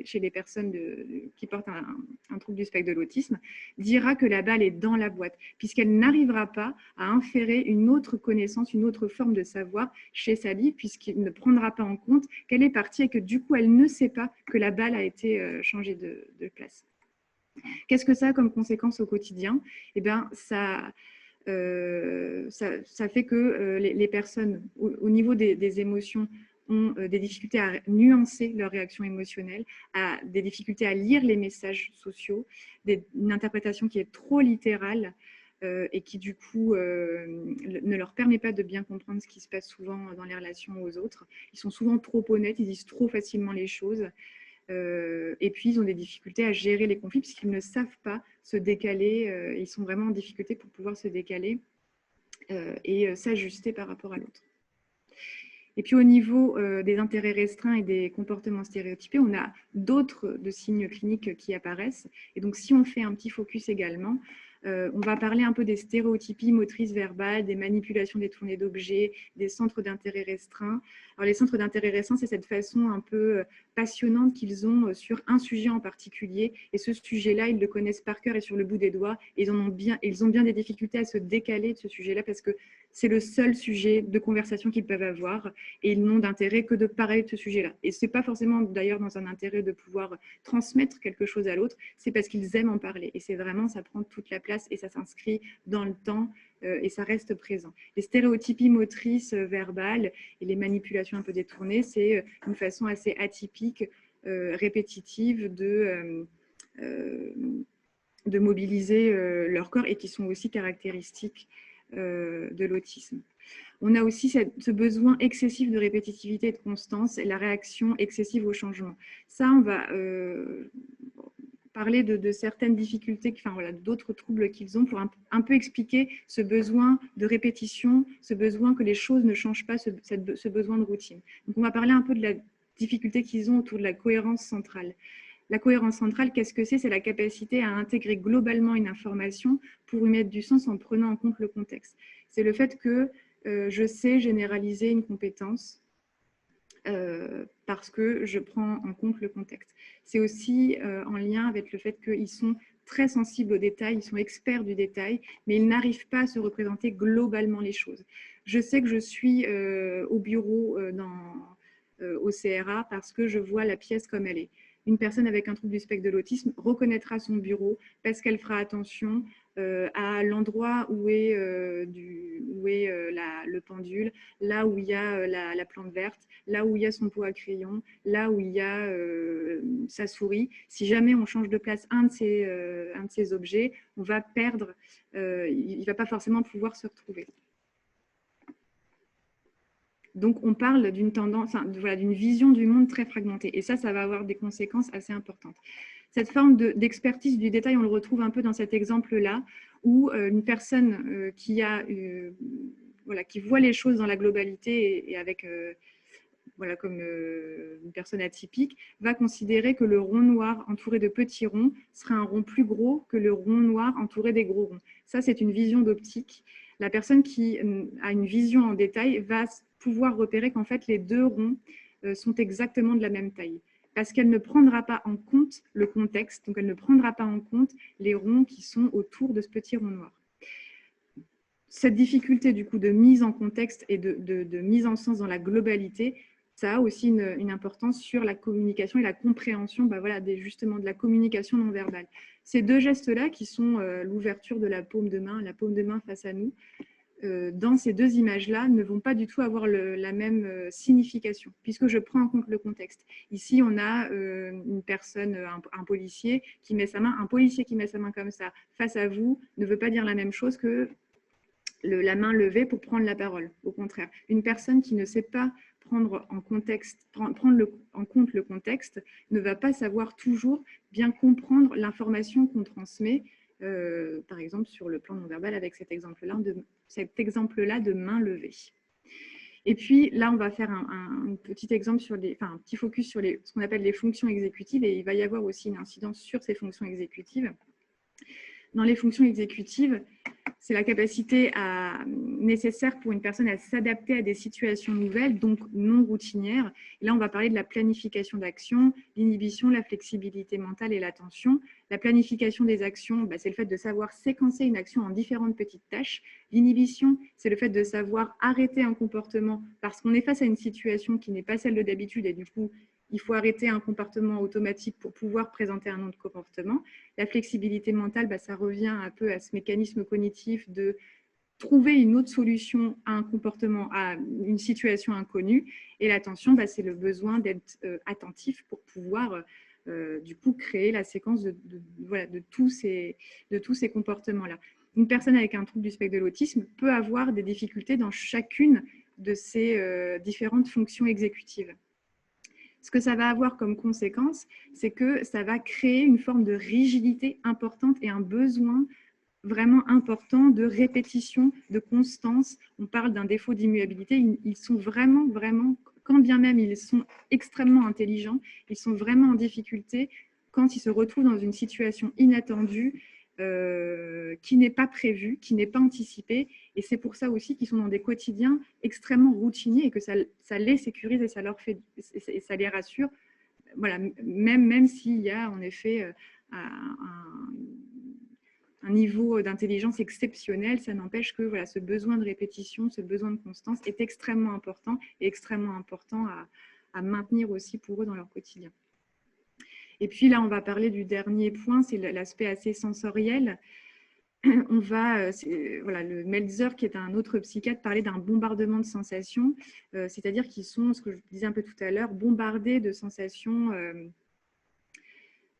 chez les personnes qui portent un trouble du spectre de l'autisme, dira que la balle est dans la boîte, puisqu'elle n'arrivera pas à inférer une autre connaissance, une autre forme de savoir chez Sally, puisqu'il ne prendra pas en compte qu'elle est partie et que du coup, elle ne sait pas que la balle a été changée de place. Qu'est-ce que ça a comme conséquence au quotidien? Eh bien, ça fait que les personnes, au niveau des émotions, ont des difficultés à nuancer leurs réactions émotionnelles, des difficultés à lire les messages sociaux, une interprétation qui est trop littérale et qui, du coup, ne leur permet pas de bien comprendre ce qui se passe souvent dans les relations aux autres. Ils sont souvent trop honnêtes, ils disent trop facilement les choses. Et puis, ils ont des difficultés à gérer les conflits puisqu'ils ne savent pas se décaler. Ils sont vraiment en difficulté pour pouvoir se décaler et s'ajuster par rapport à l'autre. Et puis, au niveau des intérêts restreints et des comportements stéréotypés, on a d'autres signes cliniques qui apparaissent. Et donc, si on fait un petit focus également, on va parler un peu des stéréotypies motrices verbales, des manipulations détournées d'objets, des centres d'intérêt restreints. Alors, les centres d'intérêt restreints, c'est cette façon un peu passionnante qu'ils ont sur un sujet en particulier. Et ce sujet-là, ils le connaissent par cœur et sur le bout des doigts. Et ils ont bien des difficultés à se décaler de ce sujet-là parce que c'est le seul sujet de conversation qu'ils peuvent avoir et ils n'ont d'intérêt que de parler de ce sujet-là. Et ce n'est pas forcément d'ailleurs dans un intérêt de pouvoir transmettre quelque chose à l'autre, c'est parce qu'ils aiment en parler. Et c'est vraiment, ça prend toute la place et ça s'inscrit dans le temps et ça reste présent. Les stéréotypies motrices verbales et les manipulations un peu détournées, c'est une façon assez atypique, répétitive de mobiliser leur corps et qui sont aussi caractéristiques de l'autisme. On a aussi ce besoin excessif de répétitivité et de constance et la réaction excessive au changement. Ça, on va parler de certaines difficultés, enfin, voilà, d'autres troubles qu'ils ont pour un peu expliquer ce besoin de répétition, ce besoin que les choses ne changent pas, ce besoin de routine. Donc, on va parler un peu de la difficulté qu'ils ont autour de la cohérence centrale. La cohérence centrale, qu'est-ce que c'est? C'est la capacité à intégrer globalement une information pour y mettre du sens en prenant en compte le contexte. C'est le fait que je sais généraliser une compétence parce que je prends en compte le contexte. C'est aussi en lien avec le fait qu'ils sont très sensibles aux détails, ils sont experts du détail, mais ils n'arrivent pas à se représenter globalement les choses. Je sais que je suis au bureau au CRA parce que je vois la pièce comme elle est. Une personne avec un trouble du spectre de l'autisme reconnaîtra son bureau parce qu'elle fera attention à l'endroit où est, le pendule, là où il y a la plante verte, là où il y a son pot à crayon, là où il y a sa souris. Si jamais on change de place un de ces objets, on va perdre, il ne va pas forcément pouvoir se retrouver. Donc, on parle d'une tendance, voilà, d'une vision du monde très fragmentée. Et ça va avoir des conséquences assez importantes. Cette forme d'expertise du détail, on le retrouve un peu dans cet exemple-là, où une personne qui voit les choses dans la globalité et avec, voilà, comme une personne atypique, va considérer que le rond noir entouré de petits ronds sera un rond plus gros que le rond noir entouré des gros ronds. Ça, c'est une vision d'optique. La personne qui a une vision en détail va pouvoir repérer qu'en fait, les deux ronds sont exactement de la même taille. Parce qu'elle ne prendra pas en compte le contexte, donc elle ne prendra pas en compte les ronds qui sont autour de ce petit rond noir. Cette difficulté du coup de mise en contexte et de mise en sens dans la globalité, ça a aussi une importance sur la communication et la compréhension justement de la communication non verbale. Ces deux gestes-là qui sont l'ouverture de la paume de main face à nous, dans ces deux images-là ne vont pas du tout avoir la même signification, puisque je prends en compte le contexte. Ici, on a une personne, un policier qui met sa main, un policier qui met sa main comme ça face à vous ne veut pas dire la même chose que la main levée pour prendre la parole. Au contraire, une personne qui ne sait pas prendre en compte le contexte ne va pas savoir toujours bien comprendre l'information qu'on transmet, par exemple sur le plan non verbal avec cet exemple-là de main levée. Et puis là, on va faire un petit exemple un petit focus sur ce qu'on appelle les fonctions exécutives, et il va y avoir aussi une incidence sur ces fonctions exécutives. Dans les fonctions exécutives, c'est la capacité nécessaire pour une personne à s'adapter à des situations nouvelles, donc non routinières. Et là, on va parler de la planification d'action, l'inhibition, la flexibilité mentale et l'attention. La planification des actions, c'est le fait de savoir séquencer une action en différentes petites tâches. L'inhibition, c'est le fait de savoir arrêter un comportement parce qu'on est face à une situation qui n'est pas celle de d'habitude et du coup, il faut arrêter un comportement automatique pour pouvoir présenter un autre comportement. La flexibilité mentale, ça revient un peu à ce mécanisme cognitif de trouver une autre solution à un comportement, à une situation inconnue. Et l'attention, c'est le besoin d'être attentif pour pouvoir du coup créer la séquence de tous ces comportements-là. Une personne avec un trouble du spectre de l'autisme peut avoir des difficultés dans chacune de ces différentes fonctions exécutives. Ce que ça va avoir comme conséquence, c'est que ça va créer une forme de rigidité importante et un besoin vraiment important de répétition, de constance. On parle d'un défaut d'immuabilité. Ils sont vraiment, quand bien même ils sont extrêmement intelligents, ils sont vraiment en difficulté quand ils se retrouvent dans une situation inattendue, qui n'est pas prévue, qui n'est pas anticipée. Et c'est pour ça aussi qu'ils sont dans des quotidiens extrêmement routiniers et que ça les sécurise et ça les rassure. Voilà, même s'il y a en effet niveau d'intelligence exceptionnel. Ça n'empêche que voilà, ce besoin de répétition, ce besoin de constance est extrêmement important et extrêmement important à maintenir aussi pour eux dans leur quotidien. Et puis là, on va parler du dernier point, c'est l'aspect assez sensoriel. On va, voilà, le Meltzer, qui est un autre psychiatre, parlait d'un bombardement de sensations, c'est-à-dire qu'ils sont, ce que je disais un peu tout à l'heure, bombardés de sensations,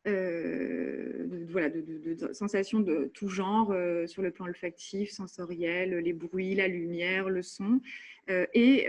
voilà, de sensations de tout genre, sur le plan olfactif, sensoriel, les bruits, la lumière, le son. Et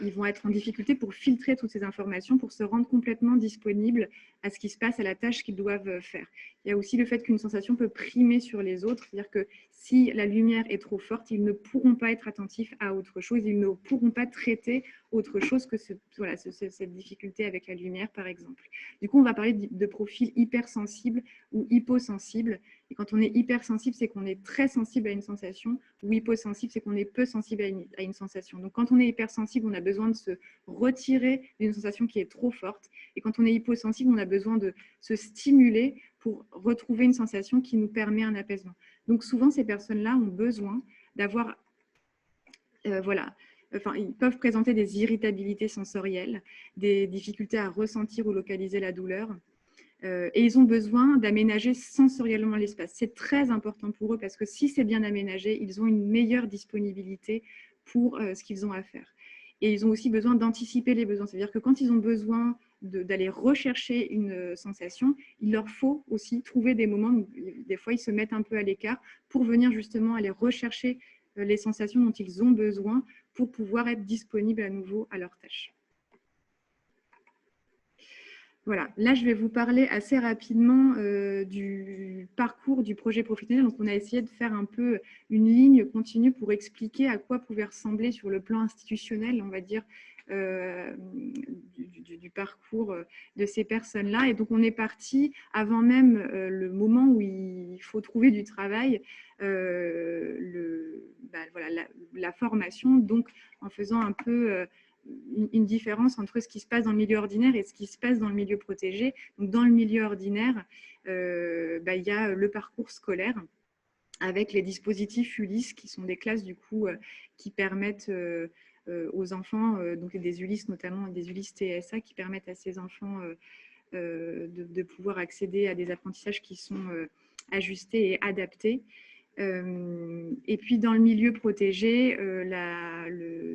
ils vont être en difficulté pour filtrer toutes ces informations, pour se rendre complètement disponibles à ce qui se passe, à la tâche qu'ils doivent faire. Il y a aussi le fait qu'une sensation peut primer sur les autres, c'est-à-dire que si la lumière est trop forte, ils ne pourront pas être attentifs à autre chose, ils ne pourront pas traiter autre chose que voilà, cette difficulté avec la lumière, par exemple. Du coup, on va parler de profils hypersensibles ou hyposensibles. Et quand on est hypersensible, c'est qu'on est très sensible à une sensation, ou hyposensible, c'est qu'on est peu sensible à une sensation. Donc, quand on est hypersensible, on a besoin de se retirer d'une sensation qui est trop forte. Et quand on est hyposensible, on a besoin de se stimuler pour retrouver une sensation qui nous permet un apaisement. Donc, souvent, ces personnes-là ont besoin d'avoir, voilà, enfin, ils peuvent présenter des irritabilités sensorielles, des difficultés à ressentir ou localiser la douleur. Et ils ont besoin d'aménager sensoriellement l'espace. C'est très important pour eux parce que si c'est bien aménagé, ils ont une meilleure disponibilité pour ce qu'ils ont à faire. Et ils ont aussi besoin d'anticiper les besoins. C'est-à-dire que quand ils ont besoin d'aller rechercher une sensation, il leur faut aussi trouver des moments où des fois ils se mettent un peu à l'écart pour venir justement aller rechercher les sensations dont ils ont besoin pour pouvoir être disponibles à nouveau à leur tâche. Voilà, là je vais vous parler assez rapidement du parcours du projet professionnel. Donc on a essayé de faire un peu une ligne continue pour expliquer à quoi pouvait ressembler sur le plan institutionnel, on va dire, du parcours de ces personnes-là. Et donc on est parti avant même le moment où il faut trouver du travail, voilà, la formation, donc en faisant un peu une différence entre ce qui se passe dans le milieu ordinaire et ce qui se passe dans le milieu protégé. Donc, dans le milieu ordinaire, il y a le parcours scolaire avec les dispositifs ULIS qui sont des classes du coup qui permettent aux enfants, donc des ULIS notamment, des ULIS TSA qui permettent à ces enfants de pouvoir accéder à des apprentissages qui sont ajustés et adaptés. Et puis dans le milieu protégé,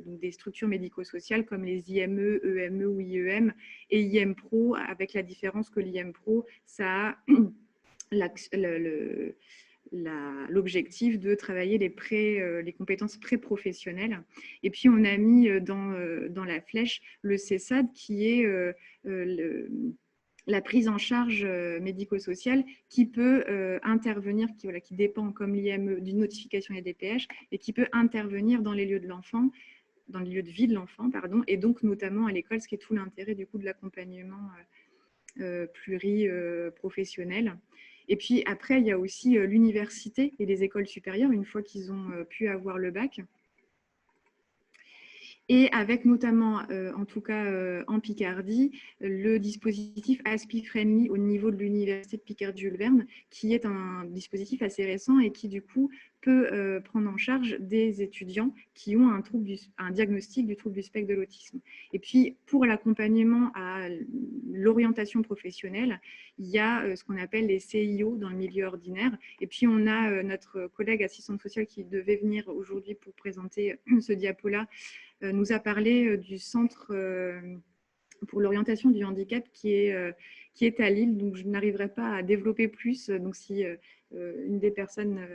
donc des structures médico-sociales comme les IME, EME ou IEM et IM Pro, avec la différence que l'IM Pro, ça a l'objectif de travailler les compétences pré-professionnelles. Et puis on a mis dans la flèche le CESAD qui est la prise en charge médico-sociale qui peut intervenir, qui dépend comme l'IME d'une notification EDPH et qui peut intervenir dans les lieux de l'enfant, dans les lieux de vie de l'enfant, pardon, et donc notamment à l'école, ce qui est tout l'intérêt du coup de l'accompagnement pluriprofessionnel. Et puis après, il y a aussi l'université et les écoles supérieures, une fois qu'ils ont pu avoir le bac. Et avec notamment, en tout cas en Picardie, le dispositif ASPI Friendly au niveau de l'Université de Picardie-Jules Verne, qui est un dispositif assez récent et qui du coup peut prendre en charge des étudiants qui ont un diagnostic du trouble du spectre de l'autisme. Et puis pour l'accompagnement à l'orientation professionnelle, il y a ce qu'on appelle les CIO dans le milieu ordinaire. Et puis on a notre collègue assistante sociale qui devait venir aujourd'hui pour présenter ce diapo-là, nous a parlé du centre pour l'orientation du handicap qui est à Lille. Donc, je n'arriverai pas à développer plus. Donc, si une des personnes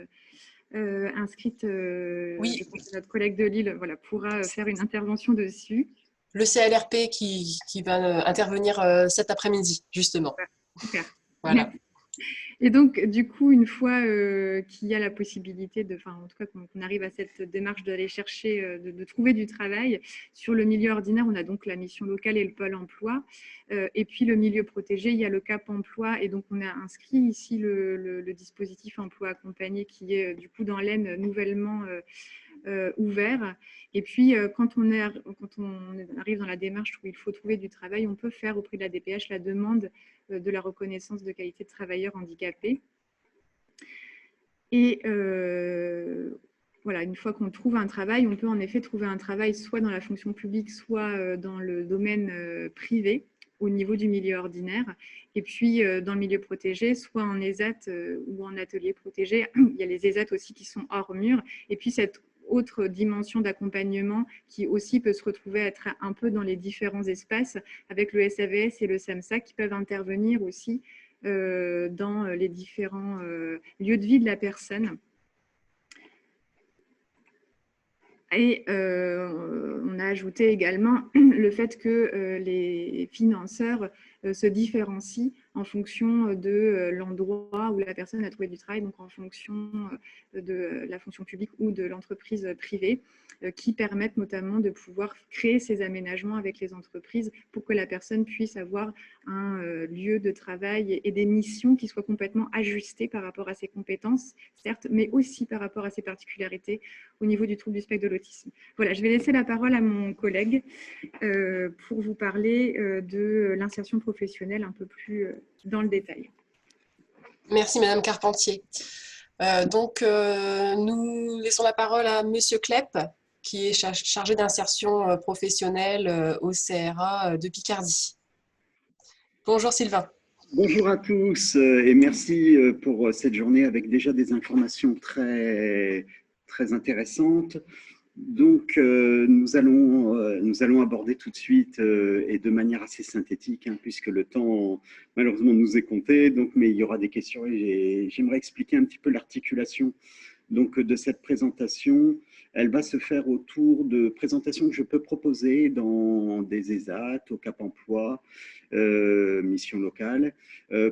inscrites, oui. Je pense que notre collègue de Lille pourra faire une intervention dessus. Le CLRP qui va intervenir cet après-midi, justement. Super. Voilà. Et donc, du coup, une fois qu'il y a la possibilité en tout cas qu'on arrive à cette démarche d'aller chercher, de trouver du travail, sur le milieu ordinaire, on a donc la mission locale et le pôle emploi. Et puis, le milieu protégé, il y a le CAP emploi. Et donc, on a inscrit ici le dispositif emploi accompagné qui est du coup dans l'Aisne nouvellement ouvert. Et puis, quand on arrive dans la démarche où il faut trouver du travail, on peut faire auprès de la DPH la demande de la reconnaissance de qualité de travailleur handicapé. Et voilà, une fois qu'on trouve un travail, on peut en effet trouver un travail soit dans la fonction publique, soit dans le domaine privé, au niveau du milieu ordinaire. Et puis, dans le milieu protégé, soit en ESAT ou en atelier protégé. Il y a les ESAT aussi qui sont hors mur. Et puis, cette autre dimension d'accompagnement qui aussi peut se retrouver être un peu dans les différents espaces avec le SAVS et le SAMSA qui peuvent intervenir aussi dans les différents lieux de vie de la personne. Et on a ajouté également le fait que les financeurs se différencient en fonction de l'endroit où la personne a trouvé du travail, donc en fonction de la fonction publique ou de l'entreprise privée, qui permettent notamment de pouvoir créer ces aménagements avec les entreprises pour que la personne puisse avoir un lieu de travail et des missions qui soient complètement ajustées par rapport à ses compétences, certes, mais aussi par rapport à ses particularités au niveau du trouble du spectre de l'autisme. Voilà, je vais laisser la parole à mon collègue pour vous parler de l'insertion professionnelle un peu plus dans le détail. Merci Madame Carpentier. Nous laissons la parole à Monsieur Klepp, qui est chargé d'insertion professionnelle au CRA de Picardie. Bonjour Sylvain. Bonjour à tous et merci pour cette journée avec déjà des informations très intéressantes. Donc, nous allons aborder tout de suite et de manière assez synthétique, hein, puisque le temps malheureusement nous est compté, donc, mais il y aura des questions et j'aimerais expliquer un petit peu l'articulation de cette présentation. Elle va se faire autour de présentations que je peux proposer dans des ESAT, au Cap Emploi, mission locale,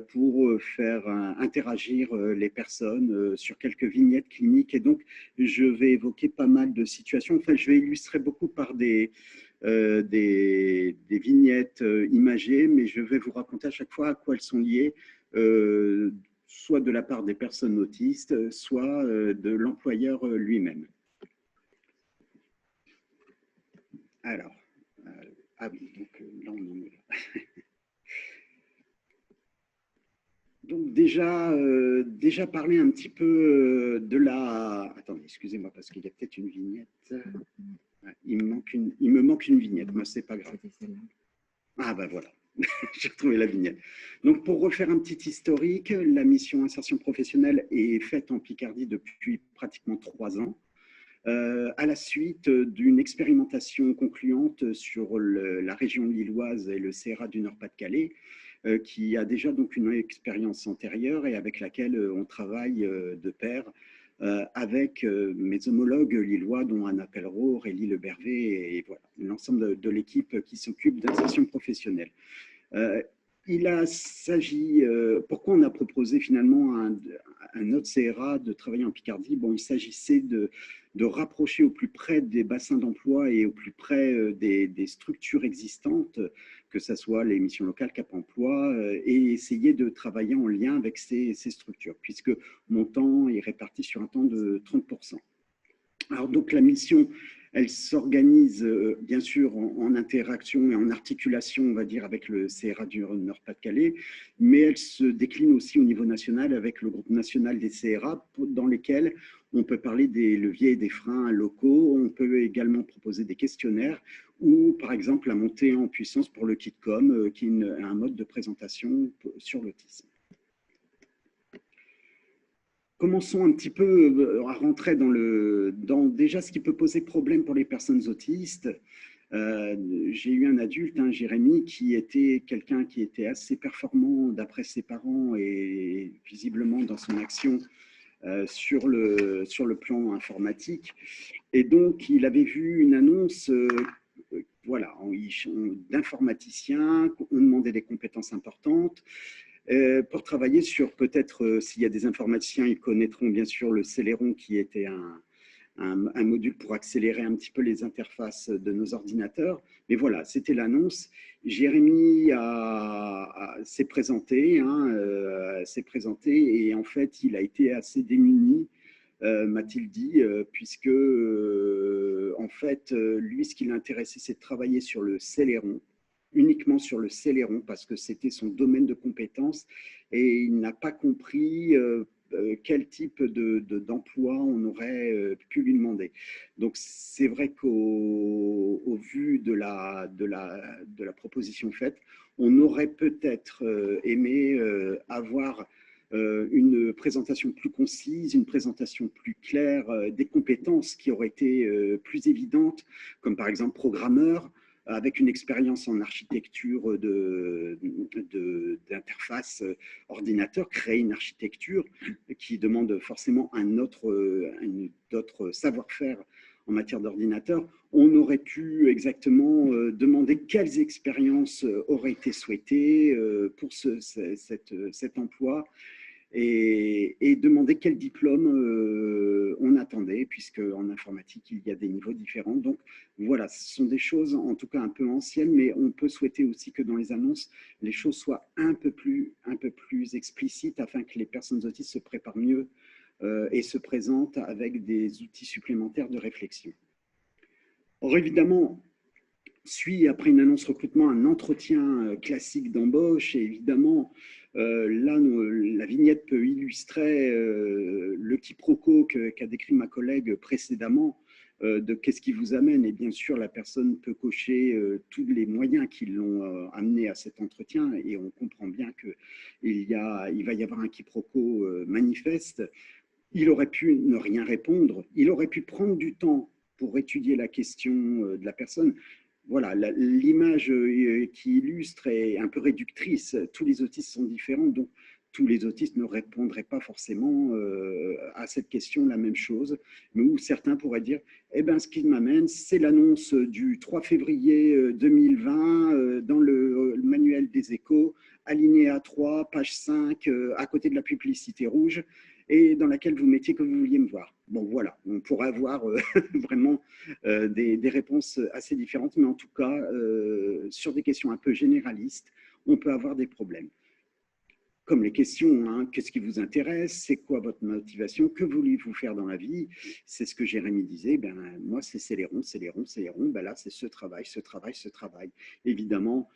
pour faire interagir les personnes sur quelques vignettes cliniques. Et donc, je vais évoquer pas mal de situations. Enfin, je vais illustrer beaucoup par des vignettes imagées, mais je vais vous raconter à chaque fois à quoi elles sont liées, soit de la part des personnes autistes, soit de l'employeur lui-même. Alors, ah oui, donc là on en est là. Donc déjà parler un petit peu de la... Attendez, excusez-moi parce qu'il y a peut-être une vignette. Il me manque une vignette, mais c'est pas grave. Ah ben voilà, j'ai retrouvé la vignette. Donc pour refaire un petit historique, la mission insertion professionnelle est faite en Picardie depuis pratiquement 3 ans. À la suite d'une expérimentation concluante sur la région lilloise et le CRA du Nord-Pas-de-Calais, qui a déjà donc une expérience antérieure et avec laquelle on travaille de pair avec mes homologues lillois, dont Anna Pellereau, Aurélie Le Bervet et voilà, l'ensemble de l'équipe qui s'occupe d'insertion professionnelle. Il s'agit, pourquoi on a proposé finalement un autre CRA de travailler en Picardie? Bon, il s'agissait de rapprocher au plus près des bassins d'emploi et au plus près des structures existantes, que ce soit les missions locales, Cap Emploi, et essayer de travailler en lien avec ces structures, puisque mon temps est réparti sur un temps de 30%. Alors donc la mission, elle s'organise bien sûr en interaction et en articulation, on va dire, avec le CRA du Nord-Pas-de-Calais, mais elle se décline aussi au niveau national avec le groupe national des CRA, dans lesquels on peut parler des leviers et des freins locaux. On peut également proposer des questionnaires ou par exemple la montée en puissance pour le KitCom, qui est un mode de présentation sur l'autisme. Commençons un petit peu à rentrer dans déjà ce qui peut poser problème pour les personnes autistes. J'ai eu un adulte, hein, Jérémy, qui était quelqu'un qui était assez performant d'après ses parents et visiblement dans son action sur le plan informatique. Et donc, il avait vu une annonce voilà, d'informaticien, on demandait des compétences importantes. Pour travailler sur peut-être, s'il y a des informaticiens, ils connaîtront bien sûr le Celeron, qui était un module pour accélérer un petit peu les interfaces de nos ordinateurs. Mais voilà, c'était l'annonce. Jérémy s'est présenté, et en fait, il a été assez démuni, m'a-t-il dit, puisque en fait, lui, ce qui l'intéressait, c'est de travailler sur le Celeron, uniquement sur le Celeron, parce que c'était son domaine de compétence, et il n'a pas compris quel type d'emploi on aurait pu lui demander. Donc, c'est vrai qu'au vu de la proposition faite, on aurait peut-être aimé avoir une présentation plus concise, une présentation plus claire, des compétences qui auraient été plus évidentes, comme par exemple programmeur, avec une expérience en architecture d'interface ordinateur, créer une architecture qui demande forcément un autre savoir-faire en matière d'ordinateur. On aurait pu exactement demander quelles expériences auraient été souhaitées pour cet emploi, et demander quel diplôme on attendait, puisque en informatique, il y a des niveaux différents. Donc voilà, ce sont des choses en tout cas un peu anciennes, mais on peut souhaiter aussi que dans les annonces, les choses soient un peu plus explicites afin que les personnes autistes se préparent mieux et se présentent avec des outils supplémentaires de réflexion. Or, évidemment, suit après une annonce recrutement un entretien classique d'embauche, et évidemment, là, la vignette peut illustrer le quiproquo qu'a décrit ma collègue précédemment, de qu'est-ce qui vous amène. Et bien sûr, la personne peut cocher tous les moyens qui l'ont amené à cet entretien, et on comprend bien qu'il va y avoir un quiproquo manifeste. Il aurait pu ne rien répondre, il aurait pu prendre du temps pour étudier la question de la personne. Voilà, l'image qui illustre est un peu réductrice. Tous les autistes sont différents, donc tous les autistes ne répondraient pas forcément à cette question la même chose, mais où certains pourraient dire « Eh bien, ce qui m'amène, c'est l'annonce du 3 février 2020 dans le manuel des Échos, alinéa 3, page 5, à côté de la publicité rouge, et dans laquelle vous mettiez que vous vouliez me voir. » Bon, voilà, on pourrait avoir vraiment des réponses assez différentes, mais en tout cas, sur des questions un peu généralistes, on peut avoir des problèmes. Comme les questions, hein, qu'est-ce qui vous intéresse, c'est quoi votre motivation, que voulez-vous faire dans la vie? C'est ce que Jérémy disait, ben, moi c'est Céléron, ben là c'est ce travail. Évidemment,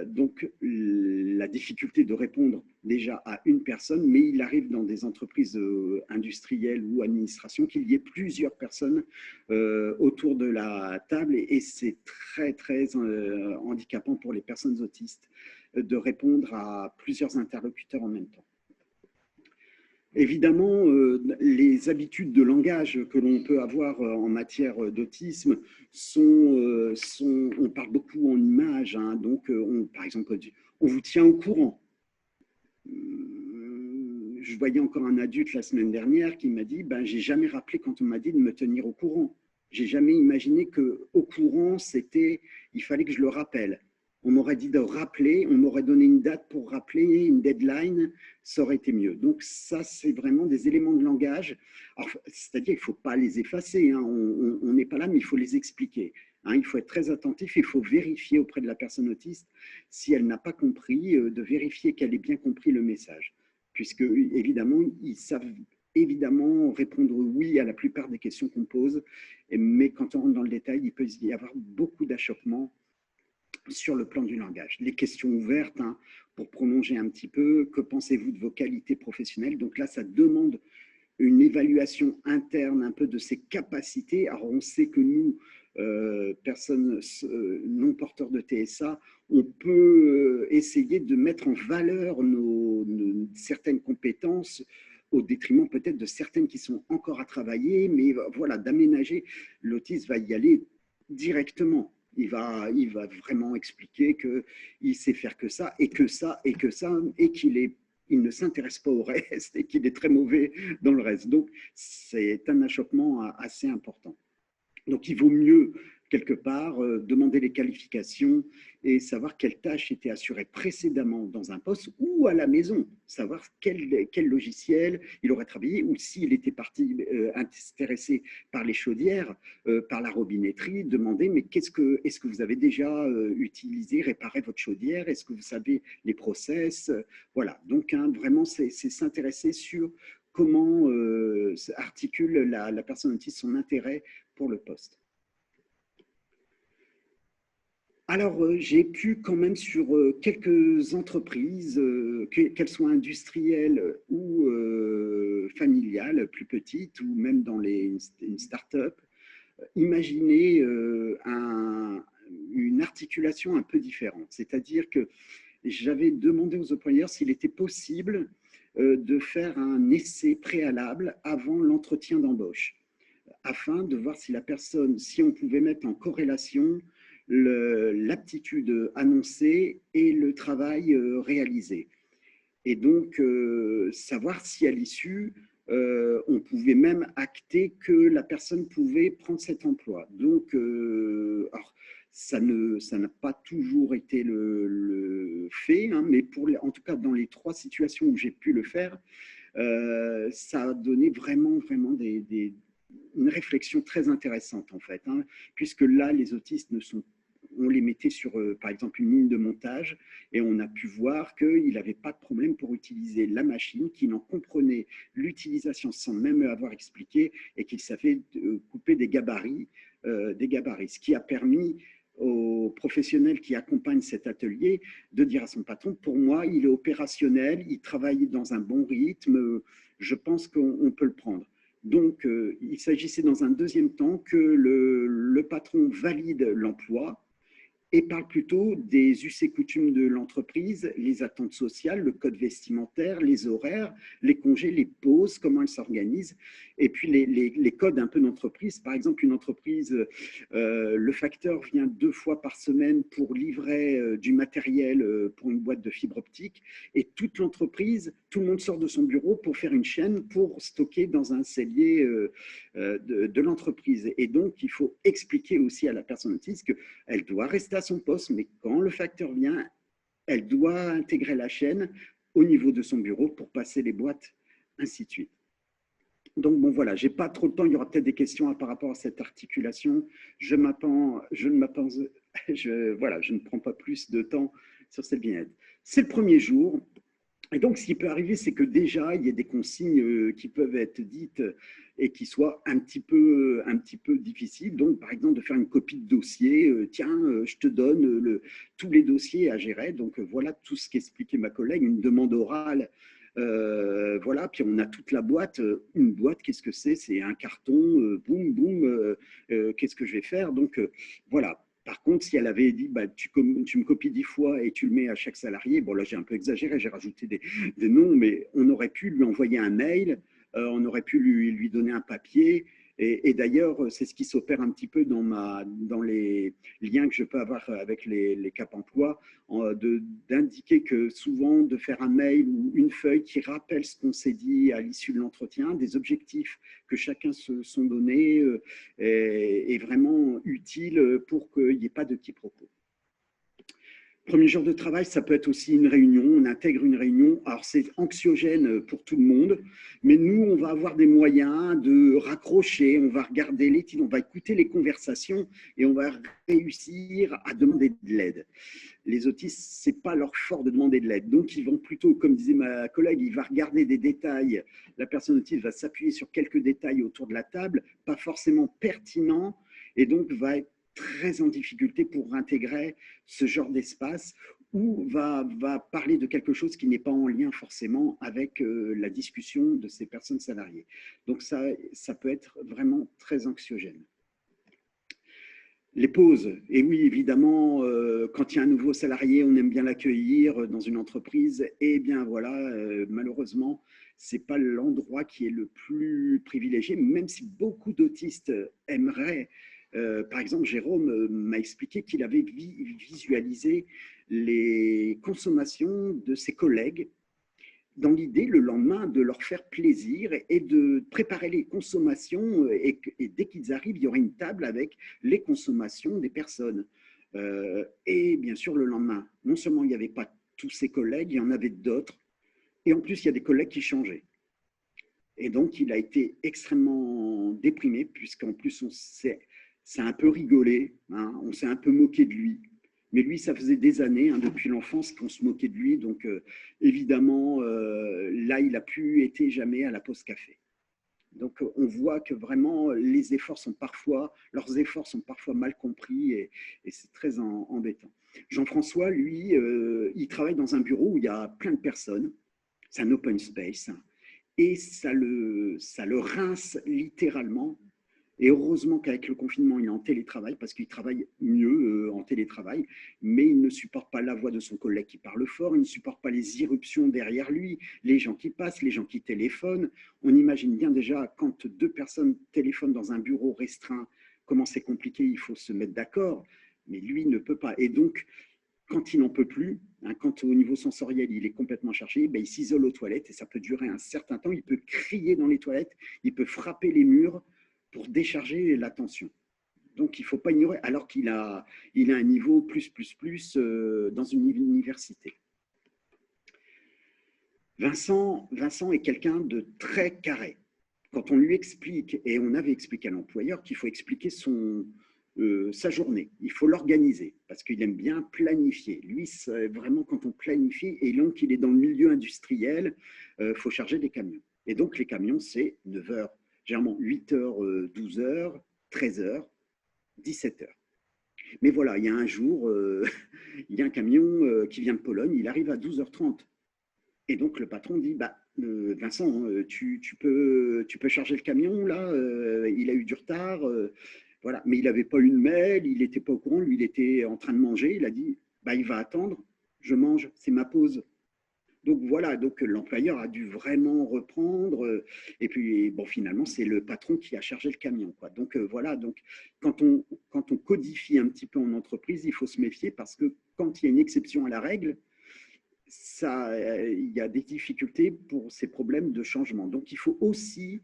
donc la difficulté de répondre déjà à une personne, mais il arrive dans des entreprises industrielles ou administrations qu'il y ait plusieurs personnes autour de la table, et c'est très handicapant pour les personnes autistes de répondre à plusieurs interlocuteurs en même temps. Évidemment, les habitudes de langage que l'on peut avoir en matière d'autisme on parle beaucoup en images, hein, donc par exemple, on vous tient au courant. Je voyais encore un adulte la semaine dernière qui m'a dit ben, « j'ai jamais rappelé quand on m'a dit de me tenir au courant. J'ai jamais imaginé qu'au courant, il fallait que je le rappelle. On m'aurait dit de rappeler, on m'aurait donné une date pour rappeler, une deadline, ça aurait été mieux. » Donc ça, c'est vraiment des éléments de langage. C'est-à-dire qu'il ne faut pas les effacer, hein. On n'est pas là, mais il faut les expliquer. Hein. Il faut être très attentif, il faut vérifier auprès de la personne autiste si elle n'a pas compris, de vérifier qu'elle ait bien compris le message. Puisque, évidemment, ils savent évidemment répondre oui à la plupart des questions qu'on pose, mais quand on rentre dans le détail, il peut y avoir beaucoup d'achoppements sur le plan du langage. Les questions ouvertes, hein, pour prolonger un petit peu, que pensez-vous de vos qualités professionnelles? Donc là, ça demande une évaluation interne un peu de ses capacités. Alors on sait que nous, personnes non porteurs de TSA, on peut essayer de mettre en valeur certaines compétences au détriment peut-être de certaines qui sont encore à travailler, mais voilà, d'aménager. L'autiste va y aller directement. Il va vraiment expliquer qu'il sait faire que ça, et que ça, et que ça, et qu'il ne s'intéresse pas au reste, et qu'il est très mauvais dans le reste. Donc, c'est un achoppement assez important. Donc, il vaut mieux, quelque part, demander les qualifications et savoir quelles tâches étaient assurées précédemment dans un poste ou à la maison, savoir quel logiciel il aurait travaillé, ou s'il était parti intéressé par les chaudières, par la robinetterie, demander mais est-ce que vous avez déjà utilisé, réparé votre chaudière, est-ce que vous savez les process, voilà. Donc hein, vraiment c'est s'intéresser sur comment articule la personne autiste son intérêt pour le poste. Alors, j'ai pu quand même sur quelques entreprises, qu'elles soient industrielles ou familiale plus petite ou même dans une start-up, imaginez une articulation un peu différente. C'est-à-dire que j'avais demandé aux employeurs s'il était possible de faire un essai préalable avant l'entretien d'embauche, afin de voir si la personne, si on pouvait mettre en corrélation l'aptitude annoncée et le travail réalisé. Et donc, savoir si à l'issue, on pouvait même acter que la personne pouvait prendre cet emploi. Donc, alors, ça n'a pas toujours été le fait, hein, mais en tout cas, dans les 3 situations où j'ai pu le faire, ça a donné vraiment une réflexion très intéressante, en fait, hein, puisque là, les autistes on les mettait sur, par exemple, une ligne de montage et on a pu voir qu'il n'avait pas de problème pour utiliser la machine, qu'il en comprenait l'utilisation sans même avoir expliqué et qu'il savait couper des gabarits, ce qui a permis aux professionnels qui accompagnent cet atelier de dire à son patron, pour moi, il est opérationnel, il travaille dans un bon rythme, je pense qu'on peut le prendre. Donc, il s'agissait dans un deuxième temps que le patron valide l'emploi et parle plutôt des us et coutumes de l'entreprise, les attentes sociales, le code vestimentaire, les horaires, les congés, les pauses, comment elles s'organisent, et puis les codes un peu d'entreprise. Par exemple, une entreprise, le facteur vient 2 fois par semaine pour livrer du matériel pour une boîte de fibre optique, et toute l'entreprise, tout le monde sort de son bureau pour faire une chaîne pour stocker dans un cellier de l'entreprise. Et donc, il faut expliquer aussi à la personne autiste qu'elle doit rester à son poste, mais quand le facteur vient, elle doit intégrer la chaîne au niveau de son bureau pour passer les boîtes, ainsi de suite. Donc, bon, voilà, je n'ai pas trop de temps. Il y aura peut-être des questions par rapport à cette articulation. Je ne prends pas plus de temps sur cette vignette. C'est le premier jour. Et donc, ce qui peut arriver, c'est que déjà, il y a des consignes qui peuvent être dites et qui soient un petit peu difficiles. Donc, par exemple, de faire une copie de dossier. Tiens, je te donne tous les dossiers à gérer. Donc, voilà tout ce qu'expliquait ma collègue, une demande orale. Voilà, puis on a toute la boîte. Une boîte, qu'est-ce que c'est? C'est un carton, boum, boum, qu'est-ce que je vais faire? Donc, voilà. Par contre, si elle avait dit bah, tu me copies 10 fois et tu le mets à chaque salarié, bon là j'ai un peu exagéré, j'ai rajouté des noms, mais on aurait pu lui envoyer un mail, on aurait pu lui donner un papier. Et d'ailleurs, c'est ce qui s'opère un petit peu dans les liens que je peux avoir avec les Cap Emploi, d'indiquer que souvent de faire un mail ou une feuille qui rappelle ce qu'on s'est dit à l'issue de l'entretien, des objectifs que chacun se sont donnés, est vraiment utile pour qu'il n'y ait pas de quiproquos. Premier jour de travail, ça peut être aussi une réunion. On intègre une réunion. Alors, c'est anxiogène pour tout le monde, mais nous, on va avoir des moyens de raccrocher. On va regarder les titres, on va écouter les conversations et on va réussir à demander de l'aide. Les autistes, ce n'est pas leur fort de demander de l'aide. Donc, ils vont plutôt, comme disait ma collègue, il va regarder des détails. La personne autiste va s'appuyer sur quelques détails autour de la table, pas forcément pertinents, et donc va être très en difficulté pour intégrer ce genre d'espace ou va parler de quelque chose qui n'est pas en lien forcément avec la discussion de ces personnes salariées. Donc ça peut être vraiment très anxiogène. Les pauses, et oui, évidemment, quand il y a un nouveau salarié, on aime bien l'accueillir dans une entreprise, et bien voilà, malheureusement, ce n'est pas l'endroit qui est le plus privilégié, même si beaucoup d'autistes aimeraient. Par exemple, Jérôme m'a expliqué qu'il avait visualisé les consommations de ses collègues dans l'idée, le lendemain, de leur faire plaisir et de préparer les consommations. Et dès qu'ils arrivent, il y aurait une table avec les consommations des personnes. Et bien sûr, le lendemain, non seulement il n'y avait pas tous ses collègues, il y en avait d'autres. Et en plus, il y a des collègues qui changeaient. Et donc, il a été extrêmement déprimé, puisqu'en plus, c'est un peu rigolé, hein, on s'est un peu moqué de lui. Mais lui, ça faisait des années, hein, depuis l'enfance, qu'on se moquait de lui. Donc, évidemment, là, il n'a plus été jamais à la pause café. Donc, on voit que vraiment, leurs efforts sont parfois mal compris et c'est très embêtant. Jean-François, lui, il travaille dans un bureau où il y a plein de personnes. C'est un open space. et ça le rince littéralement. Et heureusement qu'avec le confinement, il est en télétravail parce qu'il travaille mieux en télétravail, mais il ne supporte pas la voix de son collègue qui parle fort, il ne supporte pas les irruptions derrière lui, les gens qui passent, les gens qui téléphonent. On imagine bien déjà quand deux personnes téléphonent dans un bureau restreint, comment c'est compliqué, il faut se mettre d'accord, mais lui ne peut pas. Et donc, quand il n'en peut plus, hein, quand au niveau sensoriel, il est complètement chargé, ben, il s'isole aux toilettes et ça peut durer un certain temps. Il peut crier dans les toilettes, il peut frapper les murs pour décharger la tension. Donc, il ne faut pas ignorer, alors qu'il a un niveau dans une université. Vincent est quelqu'un de très carré. Quand on lui explique, et on avait expliqué à l'employeur qu'il faut expliquer sa journée, il faut l'organiser, parce qu'il aime bien planifier. Lui, c'est vraiment quand on planifie, et donc il est dans le milieu industriel, il faut charger des camions. Et donc les camions, c'est 9 heures, généralement 8 heures, 12 heures, 13 heures, 17 heures. Mais voilà, il y a un jour, il y a un camion qui vient de Pologne, il arrive à 12h30. Et donc le patron dit, bah, Vincent, tu peux charger le camion, là, il a eu du retard, voilà. Mais il n'avait pas eu de mail, il n'était pas au courant, lui il était en train de manger, il a dit, bah, il va attendre, je mange, c'est ma pause. Donc voilà, donc l'employeur a dû vraiment reprendre, et puis bon, finalement c'est le patron qui a chargé le camion, quoi. Donc voilà, donc quand on codifie un petit peu en entreprise, il faut se méfier parce que quand il y a une exception à la règle, il y a des difficultés pour ces problèmes de changement. Donc, il faut aussi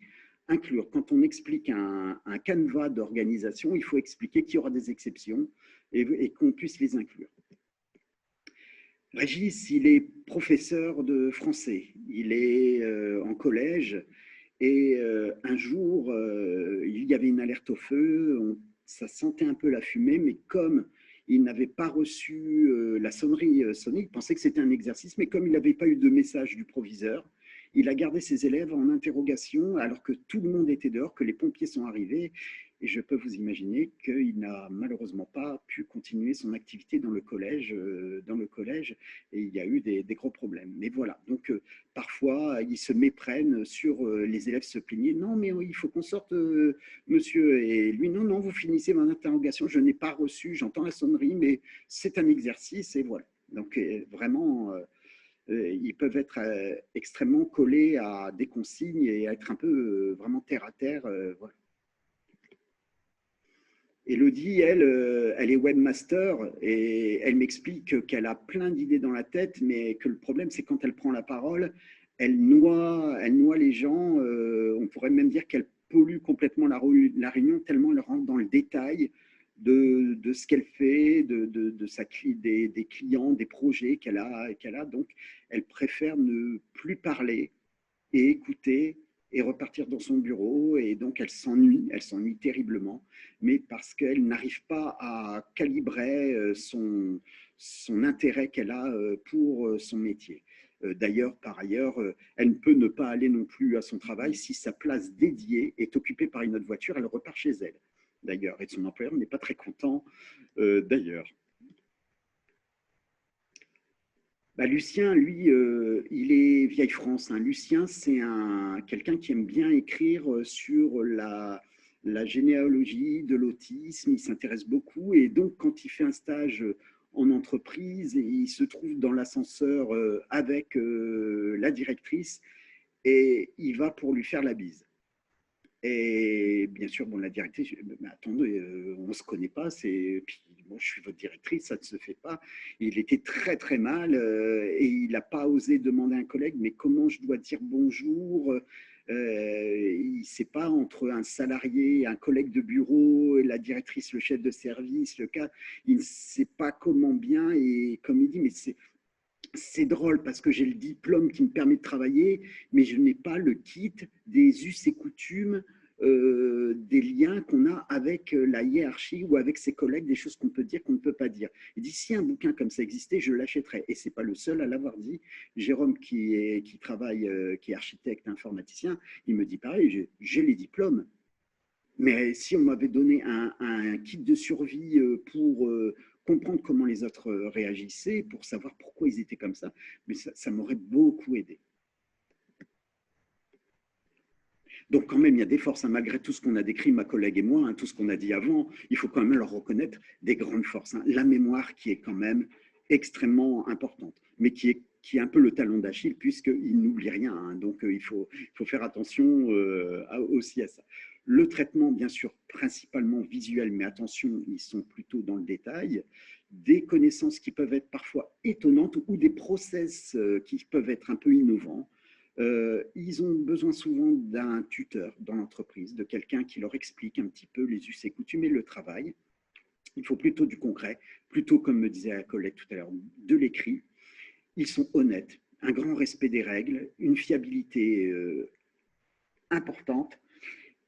inclure, quand on explique un canevas d'organisation, il faut expliquer qu'il y aura des exceptions et qu'on puisse les inclure. Régis, il est professeur de français, il est en collège et un jour, il y avait une alerte au feu, ça sentait un peu la fumée, mais comme il n'avait pas reçu la sonnerie sonnée, il pensait que c'était un exercice, mais comme il n'avait pas eu de message du proviseur, il a gardé ses élèves en interrogation alors que tout le monde était dehors, que les pompiers sont arrivés. Et je peux vous imaginer qu'il n'a malheureusement pas pu continuer son activité dans le collège, et il y a eu des gros problèmes. Mais voilà, donc parfois ils se méprennent sur les élèves se plaignaient. Non, mais il faut qu'on sorte, monsieur. Et lui, non, vous finissez mon interrogation, je n'ai pas reçu, j'entends la sonnerie, mais c'est un exercice, et voilà. Donc vraiment, ils peuvent être extrêmement collés à des consignes et être un peu vraiment terre à terre. Voilà. Elodie, elle est webmaster et elle m'explique qu'elle a plein d'idées dans la tête, mais que le problème, c'est quand elle prend la parole, elle noie les gens. On pourrait même dire qu'elle pollue complètement la réunion tellement elle rentre dans le détail de ce qu'elle fait, des clients, des projets qu'elle a. Donc, elle préfère ne plus parler et écouter et repartir dans son bureau. Et donc, elle s'ennuie terriblement, mais parce qu'elle n'arrive pas à calibrer son intérêt qu'elle a pour son métier. D'ailleurs, par ailleurs, elle ne peut ne pas aller non plus à son travail si sa place dédiée est occupée par une autre voiture, elle repart chez elle, d'ailleurs. Et son employeur n'est pas très content, d'ailleurs. Bah, Lucien, lui, il est vieille France, hein. Lucien, c'est quelqu'un qui aime bien écrire sur la généalogie de l'autisme. Il s'intéresse beaucoup et donc quand il fait un stage en entreprise, il se trouve dans l'ascenseur avec la directrice et il va pour lui faire la bise. Et bien sûr, bon, la directrice, mais attendez, on ne se connaît pas, puis, bon, je suis votre directrice, ça ne se fait pas. Il était très très mal et il n'a pas osé demander à un collègue, mais comment je dois dire bonjour. Il ne sait pas entre un salarié, un collègue de bureau, la directrice, le chef de service, le cas, il ne sait pas comment bien. Et comme il dit, mais c'est drôle parce que j'ai le diplôme qui me permet de travailler, mais je n'ai pas le kit des us et coutumes, des liens qu'on a avec la hiérarchie ou avec ses collègues, des choses qu'on peut dire, qu'on ne peut pas dire. Il dit, si un bouquin comme ça existait, je l'achèterais. Et ce n'est pas le seul à l'avoir dit. Jérôme, qui travaille, qui est architecte, informaticien, il me dit pareil, j'ai les diplômes. Mais si on m'avait donné un kit de survie pour comprendre comment les autres réagissaient, pour savoir pourquoi ils étaient comme ça, mais ça m'aurait beaucoup aidé. Donc quand même, il y a des forces, hein, malgré tout ce qu'on a décrit, ma collègue et moi, hein, tout ce qu'on a dit avant, il faut quand même leur reconnaître des grandes forces. Hein. La mémoire qui est quand même extrêmement importante, mais qui est un peu le talon d'Achille, puisqu'il n'oublie rien. Hein. Donc il faut faire attention aussi à ça. Le traitement, bien sûr, principalement visuel, mais attention, ils sont plutôt dans le détail. Des connaissances qui peuvent être parfois étonnantes ou des process qui peuvent être un peu innovants. Ils ont besoin souvent d'un tuteur dans l'entreprise, de quelqu'un qui leur explique un petit peu les us et coutumes et le travail. Il faut plutôt du concret, plutôt, comme me disait la collègue tout à l'heure, de l'écrit. Ils sont honnêtes, un grand respect des règles, une fiabilité importante,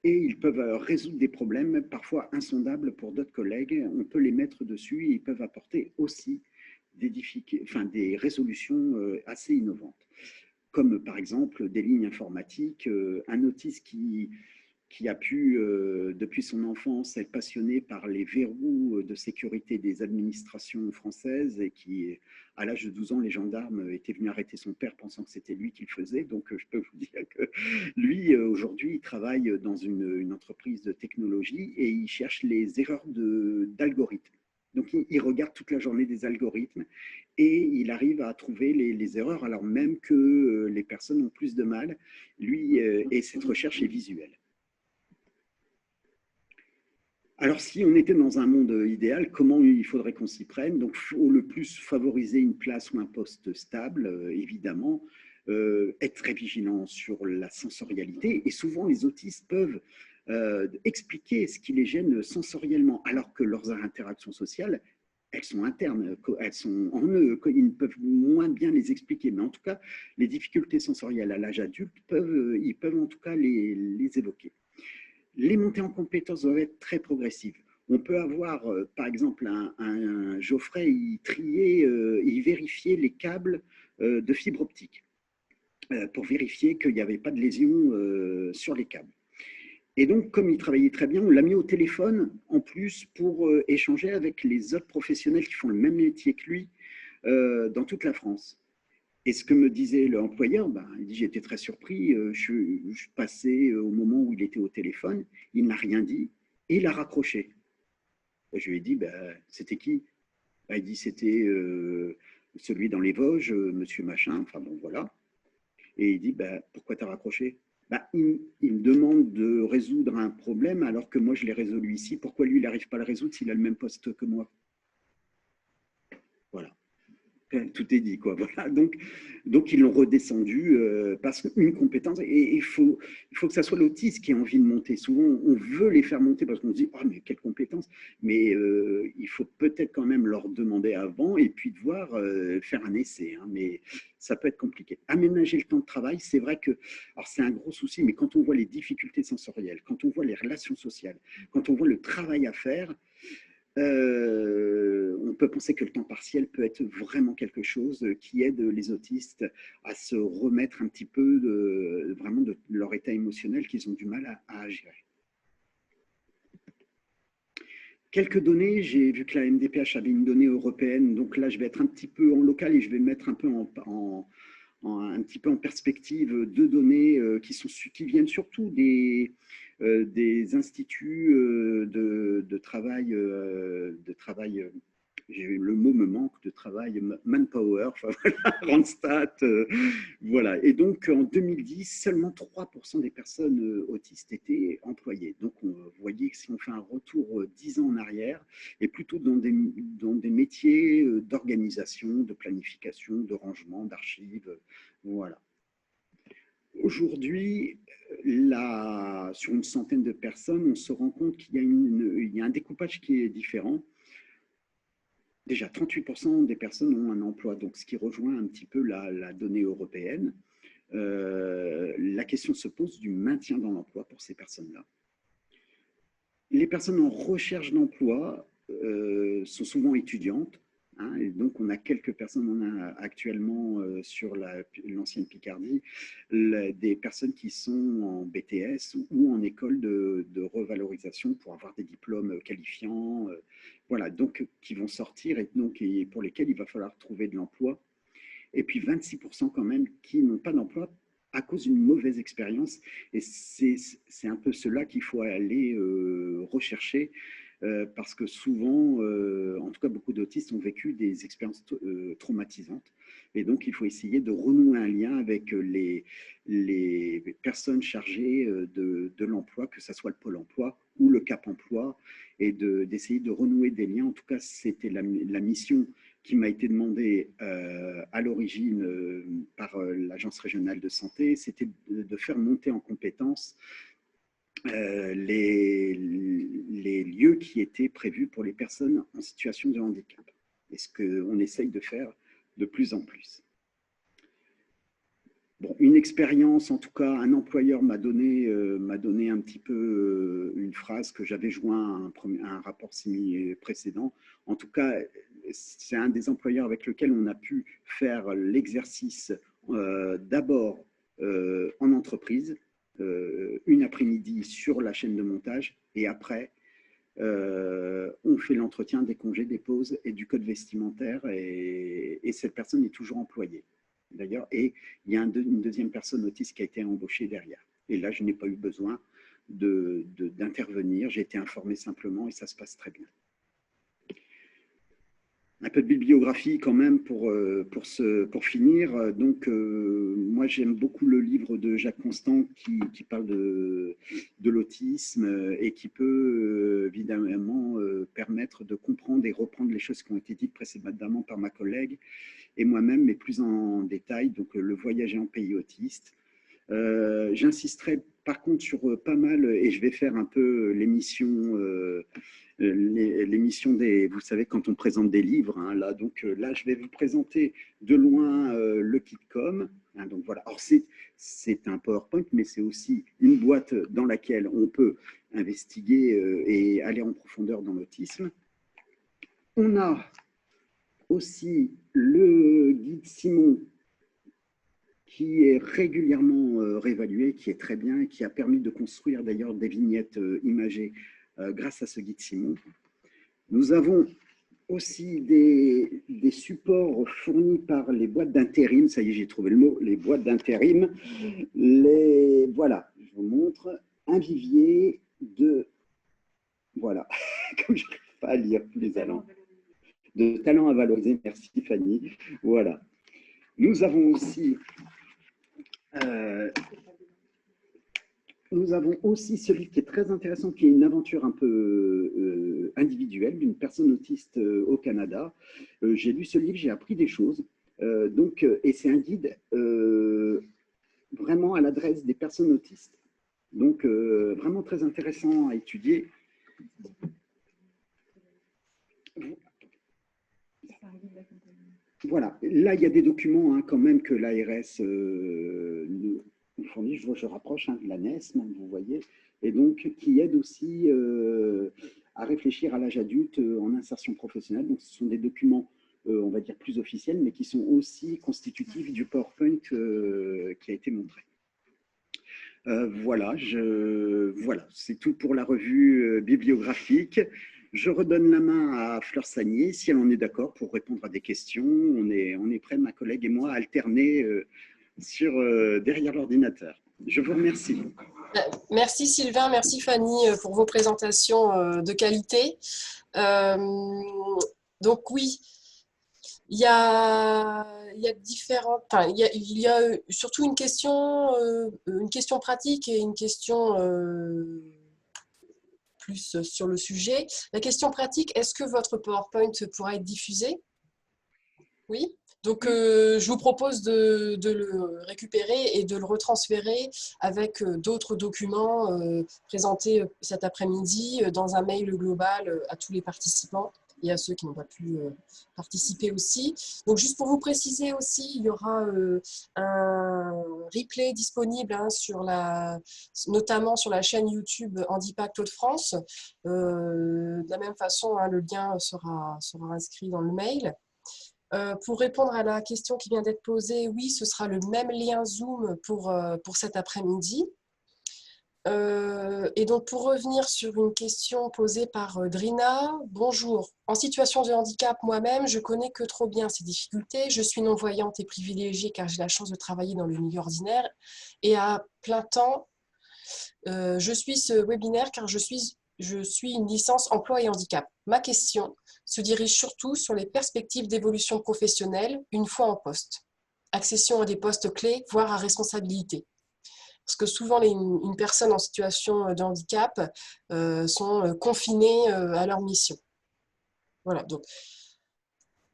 et ils peuvent résoudre des problèmes parfois insondables pour d'autres collègues. On peut les mettre dessus et ils peuvent apporter aussi des résolutions assez innovantes, comme par exemple des lignes informatiques, un autiste qui a pu, depuis son enfance, être passionné par les verrous de sécurité des administrations françaises et qui, à l'âge de 12 ans, les gendarmes étaient venus arrêter son père pensant que c'était lui qui le faisait. Donc, je peux vous dire que lui, aujourd'hui, il travaille dans une entreprise de technologie et il cherche les erreurs d'algorithmes. Donc, il regarde toute la journée des algorithmes et il arrive à trouver les erreurs alors même que les personnes ont plus de mal. Lui, et cette recherche est visuelle. Alors, si on était dans un monde idéal, comment il faudrait qu'on s'y prenne? Donc, il faut le plus favoriser une place ou un poste stable, évidemment, être très vigilant sur la sensorialité. Et souvent, les autistes peuvent expliquer ce qui les gêne sensoriellement, alors que leurs interactions sociales, elles sont internes, elles sont en eux, ils peuvent moins bien les expliquer. Mais en tout cas, les difficultés sensorielles à l'âge adulte, ils peuvent en tout cas les évoquer. Les montées en compétences doivent être très progressives. On peut avoir, par exemple, un Geoffrey, il triait, il vérifiait les câbles de fibre optique pour vérifier qu'il n'y avait pas de lésions sur les câbles. Et donc, comme il travaillait très bien, on l'a mis au téléphone en plus pour échanger avec les autres professionnels qui font le même métier que lui dans toute la France. Et ce que me disait l'employeur, il dit, j'étais très surpris, je passais au moment où il était au téléphone, il n'a rien dit, et il a raccroché. Je lui ai dit, c'était qui? Il dit, c'était celui dans les Vosges, monsieur machin, enfin bon, voilà. Et il dit, pourquoi tu as raccroché? Il me demande de résoudre un problème alors que moi je l'ai résolu ici. Pourquoi lui, il n'arrive pas à le résoudre s'il a le même poste que moi? Voilà. Tout est dit, quoi. Voilà. Donc ils l'ont redescendu parce qu'une compétence, et il faut que ça soit l'autiste qui ait envie de monter. Souvent, on veut les faire monter parce qu'on se dit, oh, mais quelle compétence. Mais il faut peut-être quand même leur demander avant et puis devoir faire un essai. Hein, mais ça peut être compliqué. Aménager le temps de travail, c'est vrai que, alors c'est un gros souci, mais quand on voit les difficultés sensorielles, quand on voit les relations sociales, quand on voit le travail à faire, on peut penser que le temps partiel peut être vraiment quelque chose qui aide les autistes à se remettre un petit peu vraiment de leur état émotionnel qu'ils ont du mal à gérer. Quelques données, j'ai vu que la MDPH avait une donnée européenne, donc là je vais être un petit peu en local et je vais mettre un peu un petit peu en perspective deux données qui viennent surtout des instituts de travail, le mot me manque, de travail, Manpower, enfin voilà, Randstad, voilà. Et donc en 2010, seulement 3% des personnes autistes étaient employées. Donc vous voyez que si on fait un retour 10 ans en arrière, et plutôt dans des métiers d'organisation, de planification, de rangement, d'archives, voilà. Aujourd'hui, sur une centaine de personnes, on se rend compte qu'il y a un découpage qui est différent. Déjà, 38% des personnes ont un emploi, donc ce qui rejoint un petit peu la donnée européenne. La question se pose du maintien dans l'emploi pour ces personnes-là. Les personnes en recherche d'emploi sont souvent étudiantes. Hein, et donc, on a quelques personnes, on a actuellement sur l'ancienne Picardie, des personnes qui sont en BTS ou en école de revalorisation pour avoir des diplômes qualifiants, voilà, donc qui vont sortir et pour lesquels il va falloir trouver de l'emploi. Et puis 26% quand même qui n'ont pas d'emploi à cause d'une mauvaise expérience. Et c'est un peu cela qu'il faut aller rechercher, parce que souvent, en tout cas beaucoup d'autistes ont vécu des expériences traumatisantes. Et donc, il faut essayer de renouer un lien avec les personnes chargées de l'emploi, que ce soit le Pôle emploi ou le Cap emploi, et d'essayer de renouer des liens. En tout cas, c'était la mission qui m'a été demandée à l'origine par l'Agence régionale de santé, c'était de faire monter en compétences les lieux qui étaient prévus pour les personnes en situation de handicap. Et ce qu'on essaye de faire de plus en plus. Bon, une expérience, en tout cas, un employeur m'a donné un petit peu une phrase que j'avais joint à un rapport précédent. En tout cas, c'est un des employeurs avec lequel on a pu faire l'exercice d'abord en entreprise, une après-midi sur la chaîne de montage, et après, on fait l'entretien des congés, des pauses et du code vestimentaire, et cette personne est toujours employée. D'ailleurs, et il y a une deuxième personne autiste qui a été embauchée derrière. Et là, je n'ai pas eu besoin d'intervenir, j'ai été informé simplement et ça se passe très bien. Un peu de bibliographie quand même pour finir. Donc, moi, j'aime beaucoup le livre de Jacques Constant qui parle de l'autisme et qui peut évidemment permettre de comprendre et reprendre les choses qui ont été dites précédemment par ma collègue et moi-même, mais plus en détail. Donc, Le voyager en pays autiste. J'insisterai par contre sur pas mal, et je vais faire un peu l'émission des, vous savez, quand on présente des livres, hein, là, donc là, je vais vous présenter de loin le KitCom. Hein, donc voilà, alors c'est un PowerPoint, mais c'est aussi une boîte dans laquelle on peut investiguer et aller en profondeur dans l'autisme. On a aussi le guide Simon, qui est régulièrement réévalué, qui est très bien et qui a permis de construire d'ailleurs des vignettes imagées grâce à ce guide Simon. Nous avons aussi des supports fournis par les boîtes d'intérim, ça y est, j'ai trouvé le mot, les boîtes d'intérim. Voilà, je vous montre un vivier de, voilà, comme je n'arrive pas à lire tous les talents, de talents à valoriser, merci Fanny, voilà. Nous avons aussi ce livre qui est très intéressant, qui est une aventure un peu individuelle d'une personne autiste au Canada. J'ai lu ce livre, j'ai appris des choses. Et c'est un guide vraiment à l'adresse des personnes autistes. Donc, vraiment très intéressant à étudier. Voilà, là, il y a des documents hein, quand même que l'ARS nous fournit, je rapproche hein, de la NES, même, vous voyez, et donc qui aident aussi à réfléchir à l'âge adulte en insertion professionnelle. Donc, ce sont des documents, on va dire, plus officiels, mais qui sont aussi constitutifs du PowerPoint qui a été montré. Voilà, c'est tout pour la revue bibliographique. Je redonne la main à Fleur Sagnier, si elle en est d'accord, pour répondre à des questions. On est prêts, ma collègue et moi, à alterner derrière l'ordinateur. Je vous remercie. Merci Sylvain, merci Fanny pour vos présentations de qualité. Donc oui, il y a différentes, enfin, il y a surtout une question pratique et une question plus sur le sujet. La question pratique, est-ce que votre PowerPoint pourra être diffusé? Oui. Donc, je vous propose de le récupérer et de le retransférer avec d'autres documents présentés cet après-midi dans un mail global à tous les participants et à ceux qui n'ont pas pu participer aussi. Donc, juste pour vous préciser aussi, il y aura un replay disponible hein, notamment sur la chaîne YouTube Handipact Hauts-de-France. De la même façon, hein, le lien sera inscrit dans le mail. Pour répondre à la question qui vient d'être posée, oui, ce sera le même lien Zoom pour cet après-midi. Et donc, pour revenir sur une question posée par Drina, bonjour. En situation de handicap moi-même, je connais que trop bien ces difficultés. Je suis non-voyante et privilégiée car j'ai la chance de travailler dans le milieu ordinaire et à plein temps. Je suis ce webinaire car je suis une licence emploi et handicap. Ma question se dirige surtout sur les perspectives d'évolution professionnelle une fois en poste. Accession à des postes clés, voire à responsabilité. Parce que souvent, une personne en situation de handicap sont confinées à leur mission. Voilà, donc,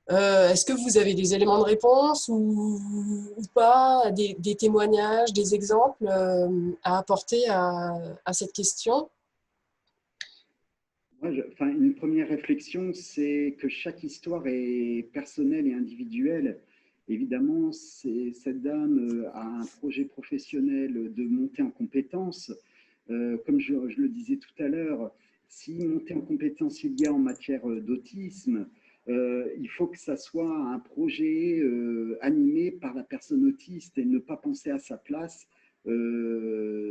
est-ce que vous avez des éléments de réponse ou pas, des témoignages, des exemples à apporter à cette question? Une première réflexion, c'est que chaque histoire est personnelle et individuelle. Évidemment, cette dame a un projet professionnel de montée en compétences. Comme je le disais tout à l'heure, si montée en compétences il y a en matière d'autisme, il faut que ça soit un projet animé par la personne autiste et ne pas penser à sa place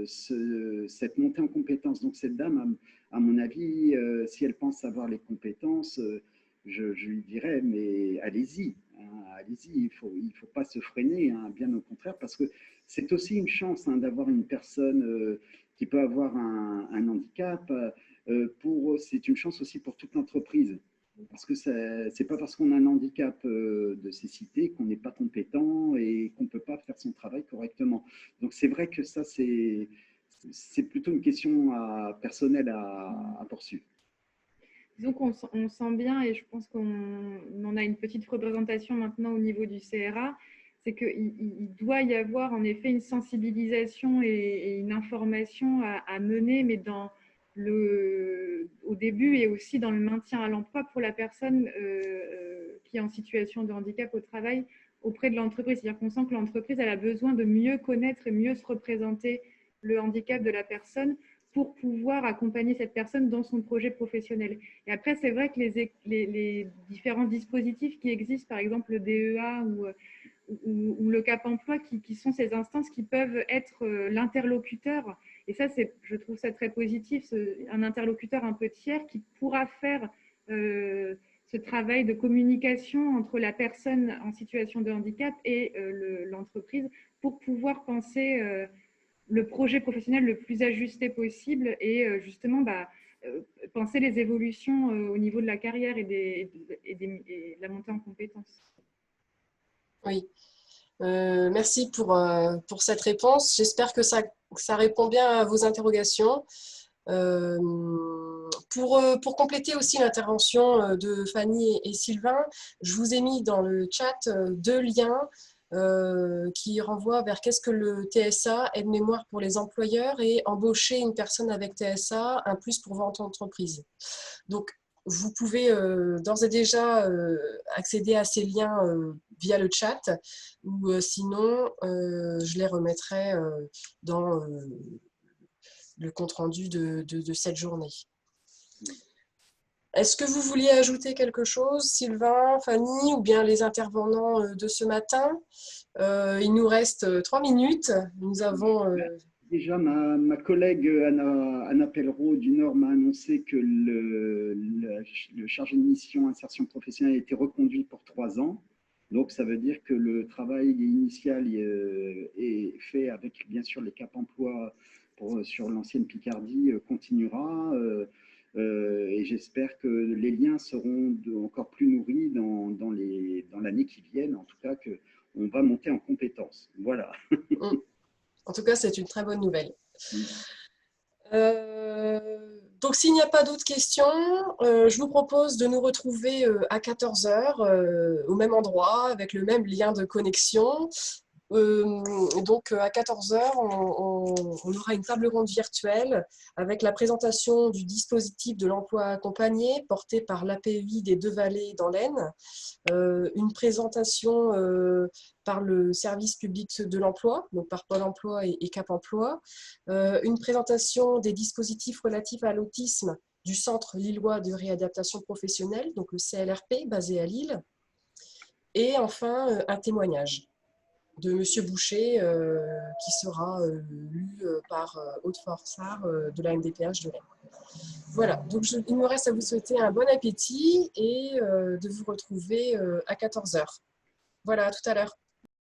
cette montée en compétences. Donc cette dame, à mon avis, si elle pense avoir les compétences, je lui dirais, mais allez-y, hein, allez-y, il faut pas se freiner, hein, bien au contraire, parce que c'est aussi une chance hein, d'avoir une personne qui peut avoir un handicap. C'est une chance aussi pour toute l'entreprise. Parce que ce n'est pas parce qu'on a un handicap de cécité qu'on n'est pas compétent et qu'on ne peut pas faire son travail correctement. Donc c'est vrai que ça, c'est plutôt une question personnelle à poursuivre. Disons qu'on sent bien, et je pense qu'on en a une petite représentation maintenant au niveau du CRA, c'est qu'il doit y avoir en effet une sensibilisation et une information à mener, mais au début et aussi dans le maintien à l'emploi pour la personne qui est en situation de handicap au travail auprès de l'entreprise. C'est-à-dire qu'on sent que l'entreprise elle a besoin de mieux connaître et mieux se représenter le handicap de la personne pour pouvoir accompagner cette personne dans son projet professionnel. Et après, c'est vrai que les différents dispositifs qui existent, par exemple le DEA ou le Cap Emploi, qui sont ces instances qui peuvent être l'interlocuteur. Et ça, je trouve ça très positif, un interlocuteur un peu tiers qui pourra faire ce travail de communication entre la personne en situation de handicap et l'entreprise pour pouvoir penser le projet professionnel le plus ajusté possible et justement penser les évolutions au niveau de la carrière et de la montée en compétences. Oui, merci pour cette réponse. J'espère que ça répond bien à vos interrogations. Pour compléter aussi l'intervention de Fanny et Sylvain, je vous ai mis dans le chat deux liens qui renvoient vers qu'est-ce que le TSA, aide-mémoire pour les employeurs, et embaucher une personne avec TSA, un plus pour votre entreprise. Donc, vous pouvez d'ores et déjà accéder à ces liens via le chat, ou sinon, je les remettrai dans le compte-rendu de cette journée. Est-ce que vous vouliez ajouter quelque chose, Sylvain, Fanny, ou bien les intervenants de ce matin? Il nous reste 3 minutes. Nous avons... Déjà, ma collègue Anna Pellereau du Nord m'a annoncé que le chargé de mission insertion professionnelle a été reconduit pour 3 ans. Donc, ça veut dire que le travail initial est fait avec, bien sûr, les Cap Emploi sur l'ancienne Picardie continuera. Et j'espère que les liens seront encore plus nourris dans l'année qui vient. En tout cas, qu'on va monter en compétences. Voilà. En tout cas, c'est une très bonne nouvelle. Donc, s'il n'y a pas d'autres questions, je vous propose de nous retrouver à 14 h au même endroit, avec le même lien de connexion. Donc, à 14 h, on aura une table ronde virtuelle avec la présentation du dispositif de l'emploi accompagné porté par l'APEI des Deux-Vallées dans l'Aisne, une présentation par le service public de l'emploi, donc par Pôle emploi et Cap emploi, une présentation des dispositifs relatifs à l'autisme du Centre lillois de réadaptation professionnelle, donc le CLRP, basé à Lille, et enfin un témoignage. de Monsieur Boucher, qui sera lu par Aude Forsard de la MDPH de l'Aisne. Voilà, donc il me reste à vous souhaiter un bon appétit et de vous retrouver à 14 h. Voilà, à tout à l'heure.